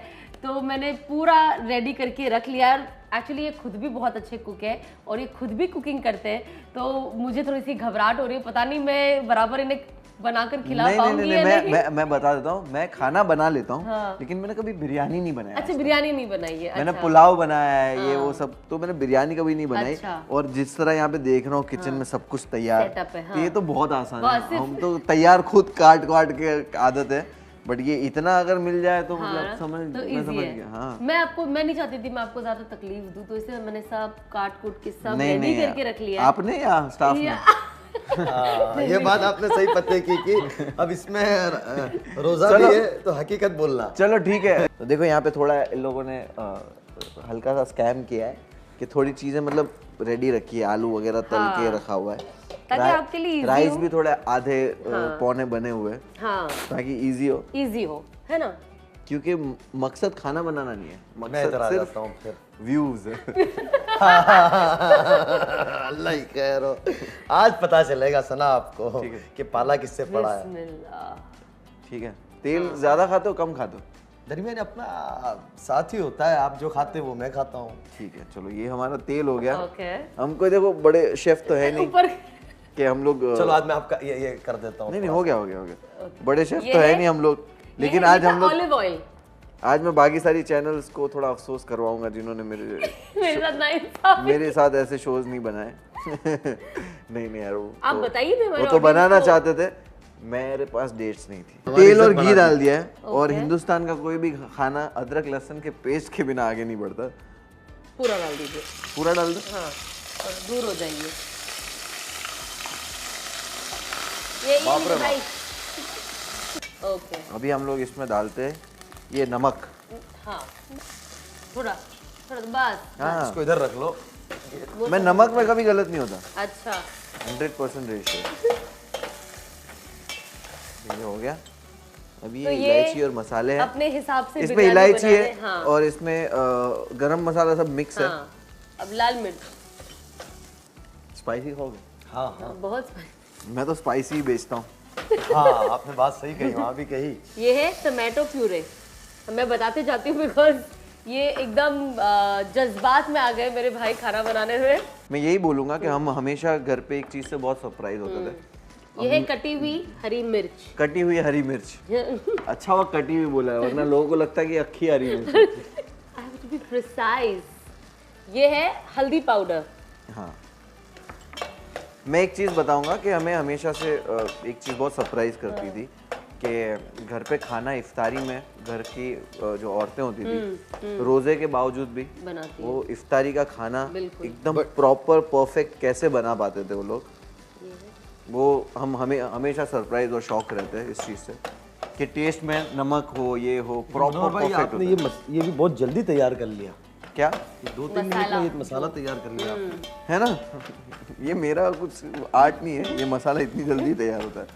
तो मैंने पूरा रेडी करके रख लिया है। एक्चुअली ये खुद भी बहुत अच्छे कुक है और ये खुद भी कुकिंग करते हैं, तो मुझे थोड़ी सी घबराहट हो रही है, पता नहीं मैं बराबर इन्हें बनाकर खिला पाऊंगी या नहीं। मैं बता देता हूँ, मैं खाना बना लेता हूँ। हाँ। लेकिन मैंने कभी बिरयानी नहीं बनाया। अच्छा, बिरयानी नहीं बनाई है। मैंने अच्छा। पुलाव बनाया है, ये वो सब, तो मैंने बिरयानी कभी नहीं बनाई। अच्छा। और जिस तरह यहाँ पे देख रहा हूँ किचन में सब कुछ तैयार, Setup है, तो ये तो बहुत आसान बस है। हम तो तैयार खुद काट के आदत है, बट ये इतना अगर मिल जाए तो मतलब हाँ, समझ तो मैं easy समझ है। गया। हाँ, मैं नहीं चाहती थी मैं आपको ज्यादा तकलीफ दूं, तो इसलिए मैंने सब काट कूट के सब नहीं रेडी नहीं करके रख लिया है। आपने या स्टाफ ने? हाँ, ये बात आपने सही पते की कि अब इसमें रोजा चलो। भी है तो हकीकत बोलना। चलो ठीक है। तो देखो यहाँ पे थोड़ा इन लोगों ने हल्का सा स्कैम किया है कि थोड़ी चीजें मतलब रेडी रखी है, आलू वगैरह तल के रखा हुआ है, ताकि आपके लिए easy राइस हो। भी थोड़े आधे पौने बने हुए हैं, हाँ, ताकि इजी हो। इजी हो, है ना। क्योंकि मकसद खाना बनाना नहीं है, मैं मकसद इधर आ सिर्फ जाता हूँ फिर। व्यूज है। अल्लाह ही खैर हो। आज पता चलेगा सना आपको कि पाला किससे पड़ा है। बिस्मिल्लाह। ठीक है। तेल ज्यादा खाते हो कम खाते हो? दरमियान अपना साथ ही होता है, आप जो खाते हो वो मैं खाता हूँ। ठीक है, चलो ये हमारा तेल हो गया। ओके। हमको देखो बड़े शेफ तो है नहीं ऊपर कि हम लोग चलो आज मैं आपका ये कर देता हूँ। नहीं हो गया। बड़े शेफ ये तो है है- नहीं हम लोग, लेकिन आज हम लोग ऑलिव ऑयल आज मैं बाकी सारी चैनल्स को थोड़ा अफसोस करवाऊंगा जिन्होंने मेरे साथ ना इंसाफ। मेरे साथ ऐसे शोज नहीं बनाए। नहीं यार, वो आप तो- बताइए भी हमारे वो तो audience बनाना को। चाहते थे, मेरे पास डेट्स नहीं थी। हमारी तेल और इज्जत घी बना डाल दिया है। और ओके। हिंदुस्तान का कोई भी खाना अदरक लहसुन के पेस्ट के बिना आगे नहीं बढ़ता। पूरा डाल दीजिए। पूरा डाल दो। हाँ, और दूर हो जाइए। ये लीजिए भाई। ओके। अभी हम लोग इसमें डालते हैं ये नमक। हाँ, थोड़ा थोड़ा बस। हाँ, इसको इधर रख लो। मैं नमक में कभी गलत नहीं होता। अच्छा, 100% रेशियो। ये हो गया। अभी तो ये ये इलायची और मसाले हैं। अपने हिसाब से इसमें बिरयानी इलायची बनाने, है हाँ। और इसमें गरम मसाला सब मिक्स है। हाँ, अब लाल मिर्च। स्पाइसी खाओगे? हाँ हाँ बहुत मैं तो स्पाइसी ही बेचता हूँ। हाँ, आपने बात सही कही, वहाँ भी कही। ये है टमाटो प्यूरे। मैं बताते जाती हूँ बिकॉज ये एकदम जज्बात में आ गए मेरे भाई खाना बनाने में। मैं यही बोलूंगा कि हम हमेशा घर पे एक चीज से बहुत सरप्राइज होते थे। ये है कटी हुई हरी मिर्च। कटी हुई हरी मिर्च। अच्छा वो कटी हुई बोला है, वरना लोगों को लगता है कि अक्खी हरी मिर्च। I have to be precise। ये है हल्दी पाउडर। हाँ, मैं एक चीज़ बताऊंगा कि हमें हमेशा से एक चीज़ बहुत सरप्राइज करती थी कि घर पे खाना इफ्तारी में घर की जो औरतें होती थी रोज़े के बावजूद भी बनाती वो इफ्तारी का खाना बिल्कुल। एकदम प्रॉपर परफेक्ट कैसे बना पाते थे वो लोग। वो हम हमेशा सरप्राइज और शौक रहते हैं इस चीज़ से कि टेस्ट में नमक हो, ये हो, प्रॉपर भाई परफेक्ट आपने होता ये भी बहुत जल्दी तैयार कर लिया। क्या 2-3 मिनट में ये मसाला तैयार कर लिया आपने। है ना। ये मेरा कुछ आर्ट नहीं है, ये मसाला इतनी जल्दी तैयार होता है।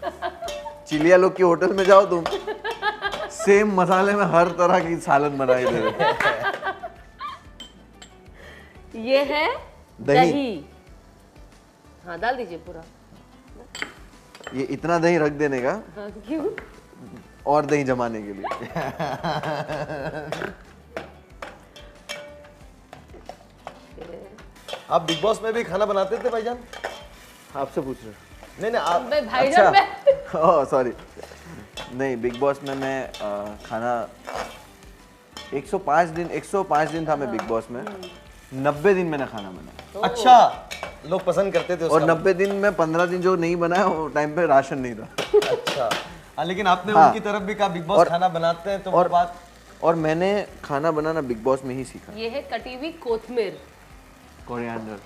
चिलिया लोग की होटल में जाओ तुम, सेम मसाले में हर तरह की सालन बनाए दे रहे। ये है दही। दही। हाँ, डाल दीजिए पूरा। ये इतना दही रख देने का हाँ, क्यों? और दही जमाने के लिए। आप बिग बॉस में भी खाना बनाते थे भाईजान? आपसे पूछ रहे हो? नहीं आप भाईजान अच्छा ओह सॉरी, नहीं बिग बॉस में मैं खाना 105 दिन था मैं बिग बॉस में, 90 दिन मैंने खाना बनाया। अच्छा, लोग पसंद करते थे और 90 दिन में 15 दिन जो नहीं बनाया वो टाइम पे राशन नहीं था। अच्छा हाँ, लेकिन आपने हाँ। उनकी तरफ भी कहा बिग बॉस खाना बनाते हैं तो वो बात। और मैंने खाना बनाना बिग बॉस में ही सीखा। ये है कटी हुई कोथमीर, कोरिएंडर।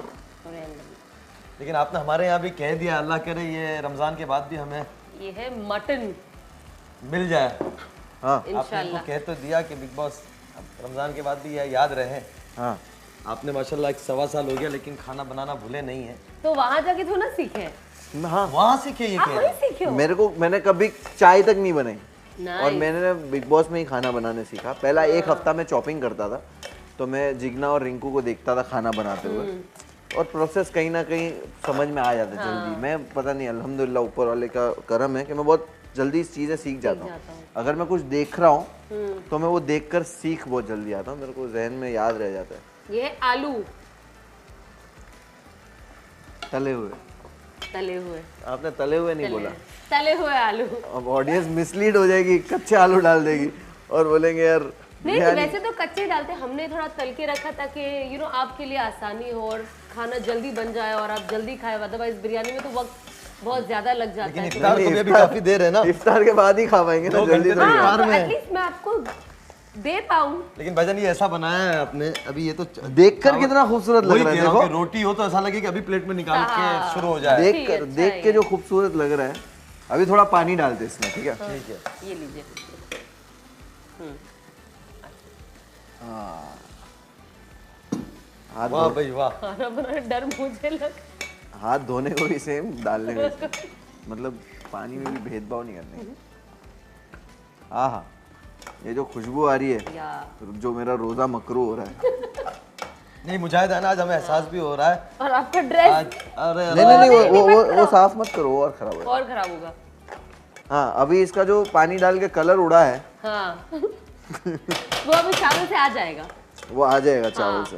लेकिन आपने हमारे यहाँ भी कह दिया, अल्लाह करे ये रमजान के बाद भी हमें ये है मटन मिल जाए। हाँ आपने इंशाल्लाह। को कह तो दिया कि बिग बॉस रमजान के बाद भी यह याद रहे। हाँ आपने माशाल्लाह 1.25 साल हो गया लेकिन खाना बनाना भूले नहीं है। तो वहां जाके थोड़ा सीखे, हाँ वहाँ सीखे ये आप कह वहीं रहे हैं। सीखे हो। मैंने कभी चाय तक नहीं बनाई Nice. और मैंने बिग बॉस में ही खाना बनाने सीखा। पहला एक हफ्ता में चॉपिंग करता था, तो मैं जिग्ना और रिंकू को देखता था खाना बनाते हुए और प्रोसेस कहीं ना कहीं समझ में आ जाता जल्दी। मैं पता नहीं, अल्हम्दुलिल्लाह ऊपर वाले का करम है कि मैं बहुत जल्दी चीज़ें सीख जाता हूँ। अगर मैं कुछ देख रहा हूँ तो मैं वो देखकर सीख बहुत जल्दी आता हूँ, मेरे को जहन में याद रह जाता है। ये है आलू तले हुए। तले हुए, आपने तले हुए नहीं बोला, तले हुए आलू। अब ऑडियंस मिसलीड हो जाएगी, कच्चे आलू डाल देगी और बोलेंगे यार नहीं तो वैसे तो कच्चे डालते, हमने थोड़ा तल के रखा ताकि आपके लिए आसानी हो और खाना जल्दी बन जाए और आप जल्दी खाए। अदरवाइज बिरयानी में तो वक्त बहुत ज्यादा लग जाता है। इफ्तार को भी अभी काफी देर है ना, इफ्तार के बाद ही खा पाएंगे ना, जल्दी तो नहीं। हाँ, तो एटलीस्ट मैं आपको दे पाऊं। लेकिन भाईजान ये ऐसा बनाया है आपने, अभी ये तो देखकर कितना खूबसूरत लग रहा है। देखो रोटी हो तो ऐसा लगे कि अभी प्लेट में निकाल के शुरू हो जाए। देख के जो खूबसूरत लग रहा है। अभी थोड़ा पानी डालते इसमें, ठीक है? ठीक है, ये लीजिए। हाथ वाह भाई वाह। खाना बनाने डर मुझे लग। हाथ धोने को भी सेम, डालने को भी सेम। मतलब पानी में भी भेदभाव नहीं करने। हाँ हाँ, ये जो खुशबू आ रही है, जो मेरा रोजा मकरू हो रहा है। नहीं मुजाहिद है ना, आज हमें एहसास भी हो रहा है। और आपका ड्रेस आज अरे नहीं वो साफ मत करो, और खराब हो। और खराब होगा। हाँ अभी इसका जो पानी डाल के कलर उड़ा है, हाँ वो अभी चावल से आ जाएगा, वो आ जाएगा चावल से,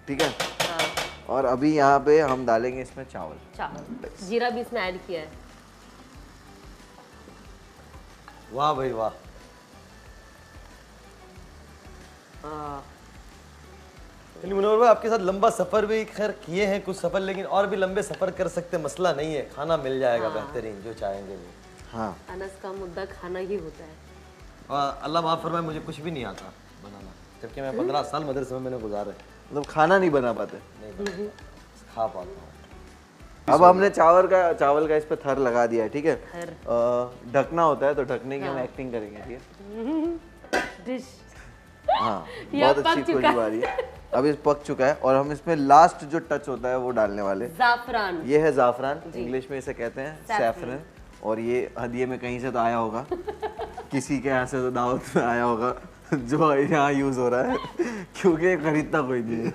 ठीक है? और अभी यहाँ पे हम डालेंगे इसमें चावल। जीरा भी इसमें ऐड किया है। वाह भाई वाह। मुनव्वर भाई आपके साथ लंबा सफर भी खैर किए हैं कुछ सफर, लेकिन और भी लंबे सफर कर सकते, मसला नहीं है, खाना मिल जाएगा बेहतरीन जो चाहेंगे वो। हाँ अनस का मुद्दा खाना ही होता है। और अल्लाह माफ फरमाए मुझे कुछ भी नहीं आता बनाना, जबकि मैं 15 साल मदरसे में मैंने गुजारे। मतलब खाना नहीं बना पाते, नहीं खा पाता हूँ। अब हमने चावल का इस पे थर लगा दिया है, ठीक है? ढकना होता है तो ढकने की हम एक्टिंग करेंगे, ठीक है? डिश हाँ बहुत अच्छी खुशबू आ रही है। अब इस पक चुका है और हम इसमें लास्ट जो टच होता है वो डालने वाले। जाफरान। ये है जाफरान, इंग्लिश में इसे कहते हैं सैफरन। और ये हदिये में कहीं से तो आया होगा, किसी के यहाँ से तो दावत में आया होगा जो यहाँ यूज हो रहा है, क्योंकि खरीदता कोई नहीं है।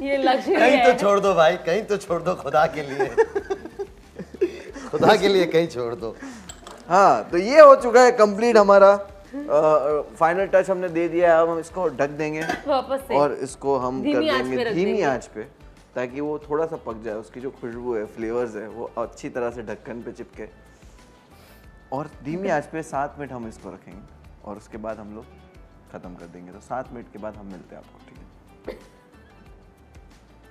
ये लक्ष्य कहीं तो छोड़ दो भाई, कहीं तो छोड़ दो खुदा के लिए, खुदा के लिए कहीं छोड़ दो। हाँ तो ये हो चुका है कंप्लीट हमारा। फाइनल टच हमने दे दिया है। अब हम इसको ढक देंगे वापस से और इसको हम कर देंगे धीमी आंच पे, ताकि वो थोड़ा सा पक जाए, उसकी जो खुशबू है, फ्लेवर्स है, वो अच्छी तरह से ढक्कन पे चिपके। और धीमी आंच पे 7 मिनट हम इसको रखेंगे और उसके बाद हम लोग खत्म कर देंगे। तो 7 मिनट के बाद हम मिलते हैं आपको, ठीक है?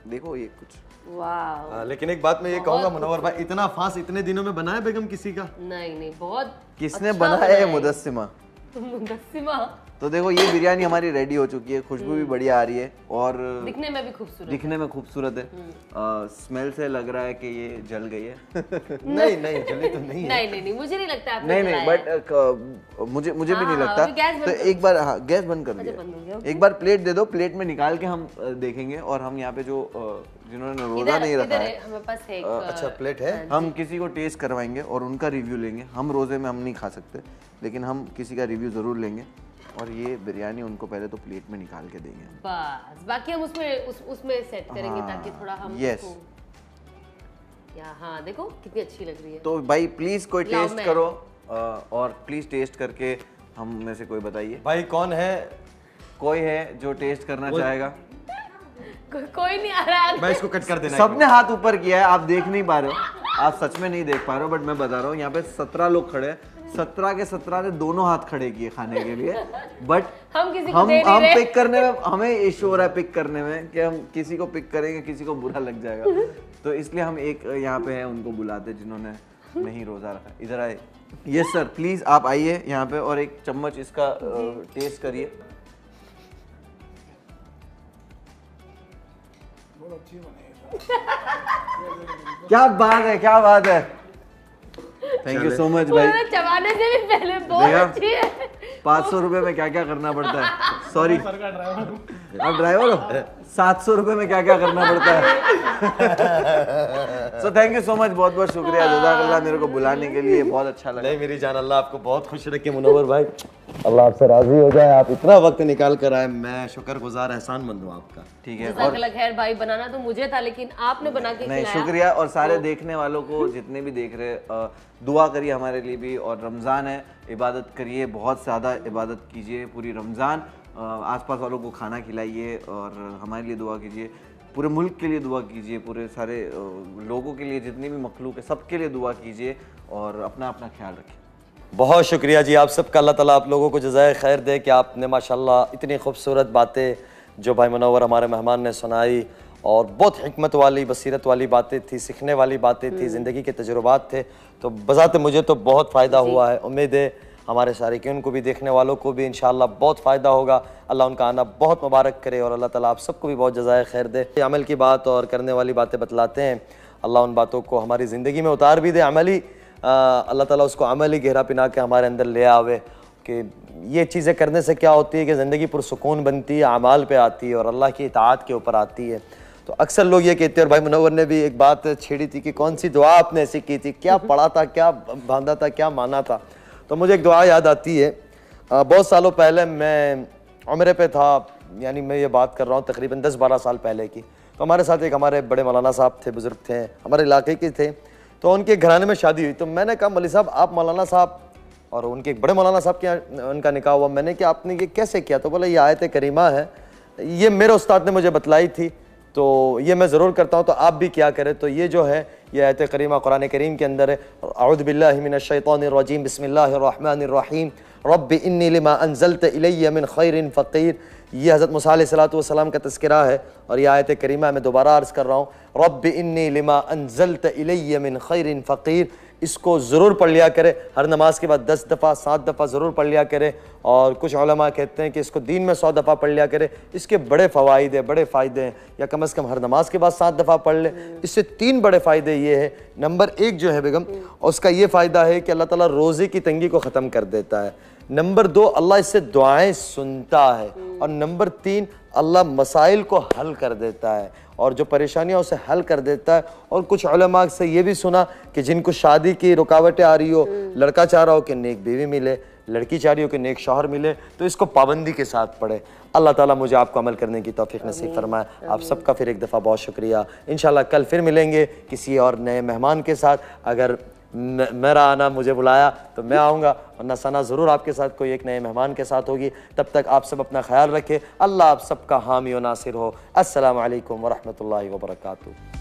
देखो ये कुछ वाह। लेकिन एक बात मैं ये कहूंगा मुनव्वर भाई, इतना फास्ट इतने दिनों में बनाया बेगम किसी का? नहीं बहुत किसने बनाया है? मुदस्सिमा। मुदस्सिमा। तो देखो ये बिरयानी हमारी रेडी हो चुकी है, खुशबू भी बढ़िया आ रही है और दिखने में भी खूबसूरत, दिखने में खूबसूरत है। स्मेल से लग रहा है कि ये जल गई है। नहीं नहीं जली तो नहीं है। नहीं मुझे नहीं लगता आपने नहीं बट मुझे भी नहीं लगता। तो एक बार हाँ गैस बंद कर दिया, एक बार प्लेट दे दो, प्लेट में निकाल के हम देखेंगे। और हम यहाँ पे जो जिन्होंने रोजा नहीं रखा है, हमारे पास एक अच्छा प्लेट है, हम किसी को टेस्ट करवाएंगे और उनका रिव्यू लेंगे। हम रोजे में हम नहीं खा सकते, लेकिन हम किसी का रिव्यू जरूर लेंगे और ये बिरयानी उनको पहले तो प्लेट में निकाल के देंगे। बस बाकी हम उसमें सेट करेंगे ताकि थोड़ा हम यस या हाँ देखो कितनी अच्छी लग रही है। तो भाई प्लीज कोई टेस्ट करो और प्लीज टेस्ट करके हम में से कोई बताइए। भाई कौन है? कोई है जो टेस्ट करना चाहेगा? कोई नहीं आ रहा है। मैं इसको कट कर देना। सबने हाथ ऊपर किया है, आप देख नहीं पा रहे हो, आप सच में नहीं देख पा रहे हो, बट मैं बता रहा हूँ यहाँ पे 17 लोग खड़े हैं, 17 के 17 ने दोनों हाथ खड़े किए खाने के लिए, बट हम किसी को दे नहीं रहे। पिक करने में हमें इशू हो रहा है, पिक करने में कि हम किसी को पिक करेंगे किसी को बुरा लग जाएगा, तो इसलिए हम एक यहाँ पे है उनको बुलाते जिन्होंने नहीं रोजा रखा। इधर आए। यस सर, प्लीज आप आइए यहाँ पे और एक चम्मच इसका टेस्ट करिए। क्या बात है, क्या बात है, थैंक यू सो मच भाई। चबाने से भी पहले बहुत अच्छी है। 500 रुपए में क्या क्या करना पड़ता है, सॉरी आप ड्राइवर हो, 700 रुपए में क्या क्या करना पड़ता है। So thank you so much, बहुत बहुत शुक्रिया जज़ाकल्लाह मेरे को बुलाने के लिए, बहुत अच्छा लगा। नहीं मेरी जान, अल्लाह आपको बहुत खुश रखे मुनव्वर भाई, अल्लाह आपसे राजी हो जाए, आप इतना वक्त निकाल कर आए, मैं शुक्रगुजार एहसानमंद हूँ आपका। ठीक है, जज़ाकल्लाह खैर भाई, बनाना तो मुझे था लेकिन आपने बना के नहीं खिलाया। शुक्रिया, और सारे देखने वालों को जितने भी देख रहे दुआ करिए हमारे लिए भी, और रमज़ान है, इबादत करिए, बहुत ज़्यादा इबादत कीजिए पूरी रमज़ान, आसपास वालों को खाना खिलाइए और हमारे लिए दुआ कीजिए, पूरे मुल्क के लिए दुआ कीजिए, पूरे सारे लोगों के लिए, जितनी भी मखलूक है सबके लिए दुआ कीजिए और अपना अपना ख्याल रखिए। बहुत शुक्रिया जी आप सबका, अल्लाह ताला आप लोगों को जज़ाए खैर दे कि आपने माशाल्लाह इतनी खूबसूरत बातें जो भाई मुनव्वर हमारे मेहमान ने सुनाई, और बहुत हिकमत वाली बसीरत वाली बातें थी, सीखने वाली बातें थी, ज़िंदगी के तजुर्बात थे, तो बज़ाते मुझे तो बहुत फ़ायदा हुआ है। उम्मीद है हमारे सारिकीन को भी, देखने वालों को भी इंशाअल्लाह बहुत फ़ायदा होगा। अल्लाह उनका आना बहुत मुबारक करे और अल्लाह ताला आप सबको भी बहुत जज़ाए खैर दे। अमल की बात और करने वाली बातें बतलाते हैं, अल्लाह उन बातों को हमारी ज़िंदगी में उतार भी दे, अमली अल्लाह ताला उसको अमली गहरा पिना के हमारे अंदर ले आवे कि ये चीज़ें करने से क्या होती है कि ज़िंदगी पुरसुकून बनती है, अमाल पे आती है और अल्लाह की इताअत के ऊपर आती है। तो अक्सर लोग ये कहते हैं, और भाई मुनव्वर ने भी एक बात छेड़ी थी कि कौन सी दुआ आपने ऐसी की थी, क्या पढ़ा था, क्या बांधा था, क्या माना था। तो मुझे एक दुआ याद आती है, बहुत सालों पहले मैं उम्रे पे था, यानी मैं ये बात कर रहा हूँ तकरीबन 10-12 साल पहले की। तो हमारे साथ एक हमारे बड़े मौलाना साहब थे, बुज़ुर्ग थे, हमारे इलाके के थे, तो उनके घराने में शादी हुई। तो मैंने कहा मौलवी साहब आप मौलाना साहब, और उनके एक बड़े मौलाना साहब के यहाँ उनका निकाह हुआ। मैंने कहा आपने ये कैसे किया? तो बोला ये आयत करीमा है, ये मेरे उस्ताद ने मुझे बतलाई थी, तो ये मैं ज़रूर करता हूँ, तो आप भी क्या करें। तो ये जो है ये आयत करीमा कुरान करीम के अंदर है, अऊज़ु बिल्लाहि मिनश शैतानिर रजीम, बिस्मिल्लाहिर रहमानिर रहीम, रब्बि इन्नी लिमा अंज़लत इलैया मिन खैरिन फ़क़ीर। ये हज़रत मूसा अलैहिस्सलातु वस्सलाम का तज़किरा है, और ये आयत करीमा मैं दोबारा अर्ज़ कर रहा हूँ, रब्बि इन्नी लिमा अंज़लत इलैया मिन खैरिन फ़क़ीर। इसको ज़रूर पढ़ लिया करे, हर नमाज के बाद 10 दफ़ा 7 दफ़ा ज़रूर पढ़ लिया करे, और कुछ उलमा कहते हैं कि इसको दिन में 100 दफ़ा पढ़ लिया करे। इसके बड़े फ़वाइद हैं, बड़े फ़ायदे हैं, या कम से कम हर नमाज के बाद 7 दफ़ा पढ़ ले। इससे 3 बड़े फ़ायदे ये है, नंबर 1 जो है बेगम, उसका ये फ़ायदा है कि अल्लाह ताला रोज़े की तंगी को ख़त्म कर देता है। नंबर 2, अल्लाह इससे दुआएं सुनता है, और नंबर 3, अल्लाह मसाइल को हल कर देता है, और जो परेशानियां उसे हल कर देता है। और कुछ उलमा से ये भी सुना कि जिनको शादी की रुकावटें आ रही हो, लड़का चाह रहा हो कि नेक बीवी मिले, लड़की चाह रही हो कि नेक शौहर मिले, तो इसको पाबंदी के साथ पढ़े। अल्लाह ताला मुझे आपको अमल करने की तौफीक नसीब फरमाए। आप सबका फिर एक दफ़ा बहुत शुक्रिया। इंशाल्लाह कल फिर मिलेंगे किसी और नए मेहमान के साथ। अगर मेरा आना मुझे बुलाया तो मैं आऊँगा, वरना सना ज़रूर आपके साथ कोई एक नए मेहमान के साथ होगी। तब तक आप सब अपना ख्याल रखें। अल्लाह आप सबका हामी व नासिर हो। अस्सलामु अलैकुम व रहमतुल्लाहि व बरकातुहू।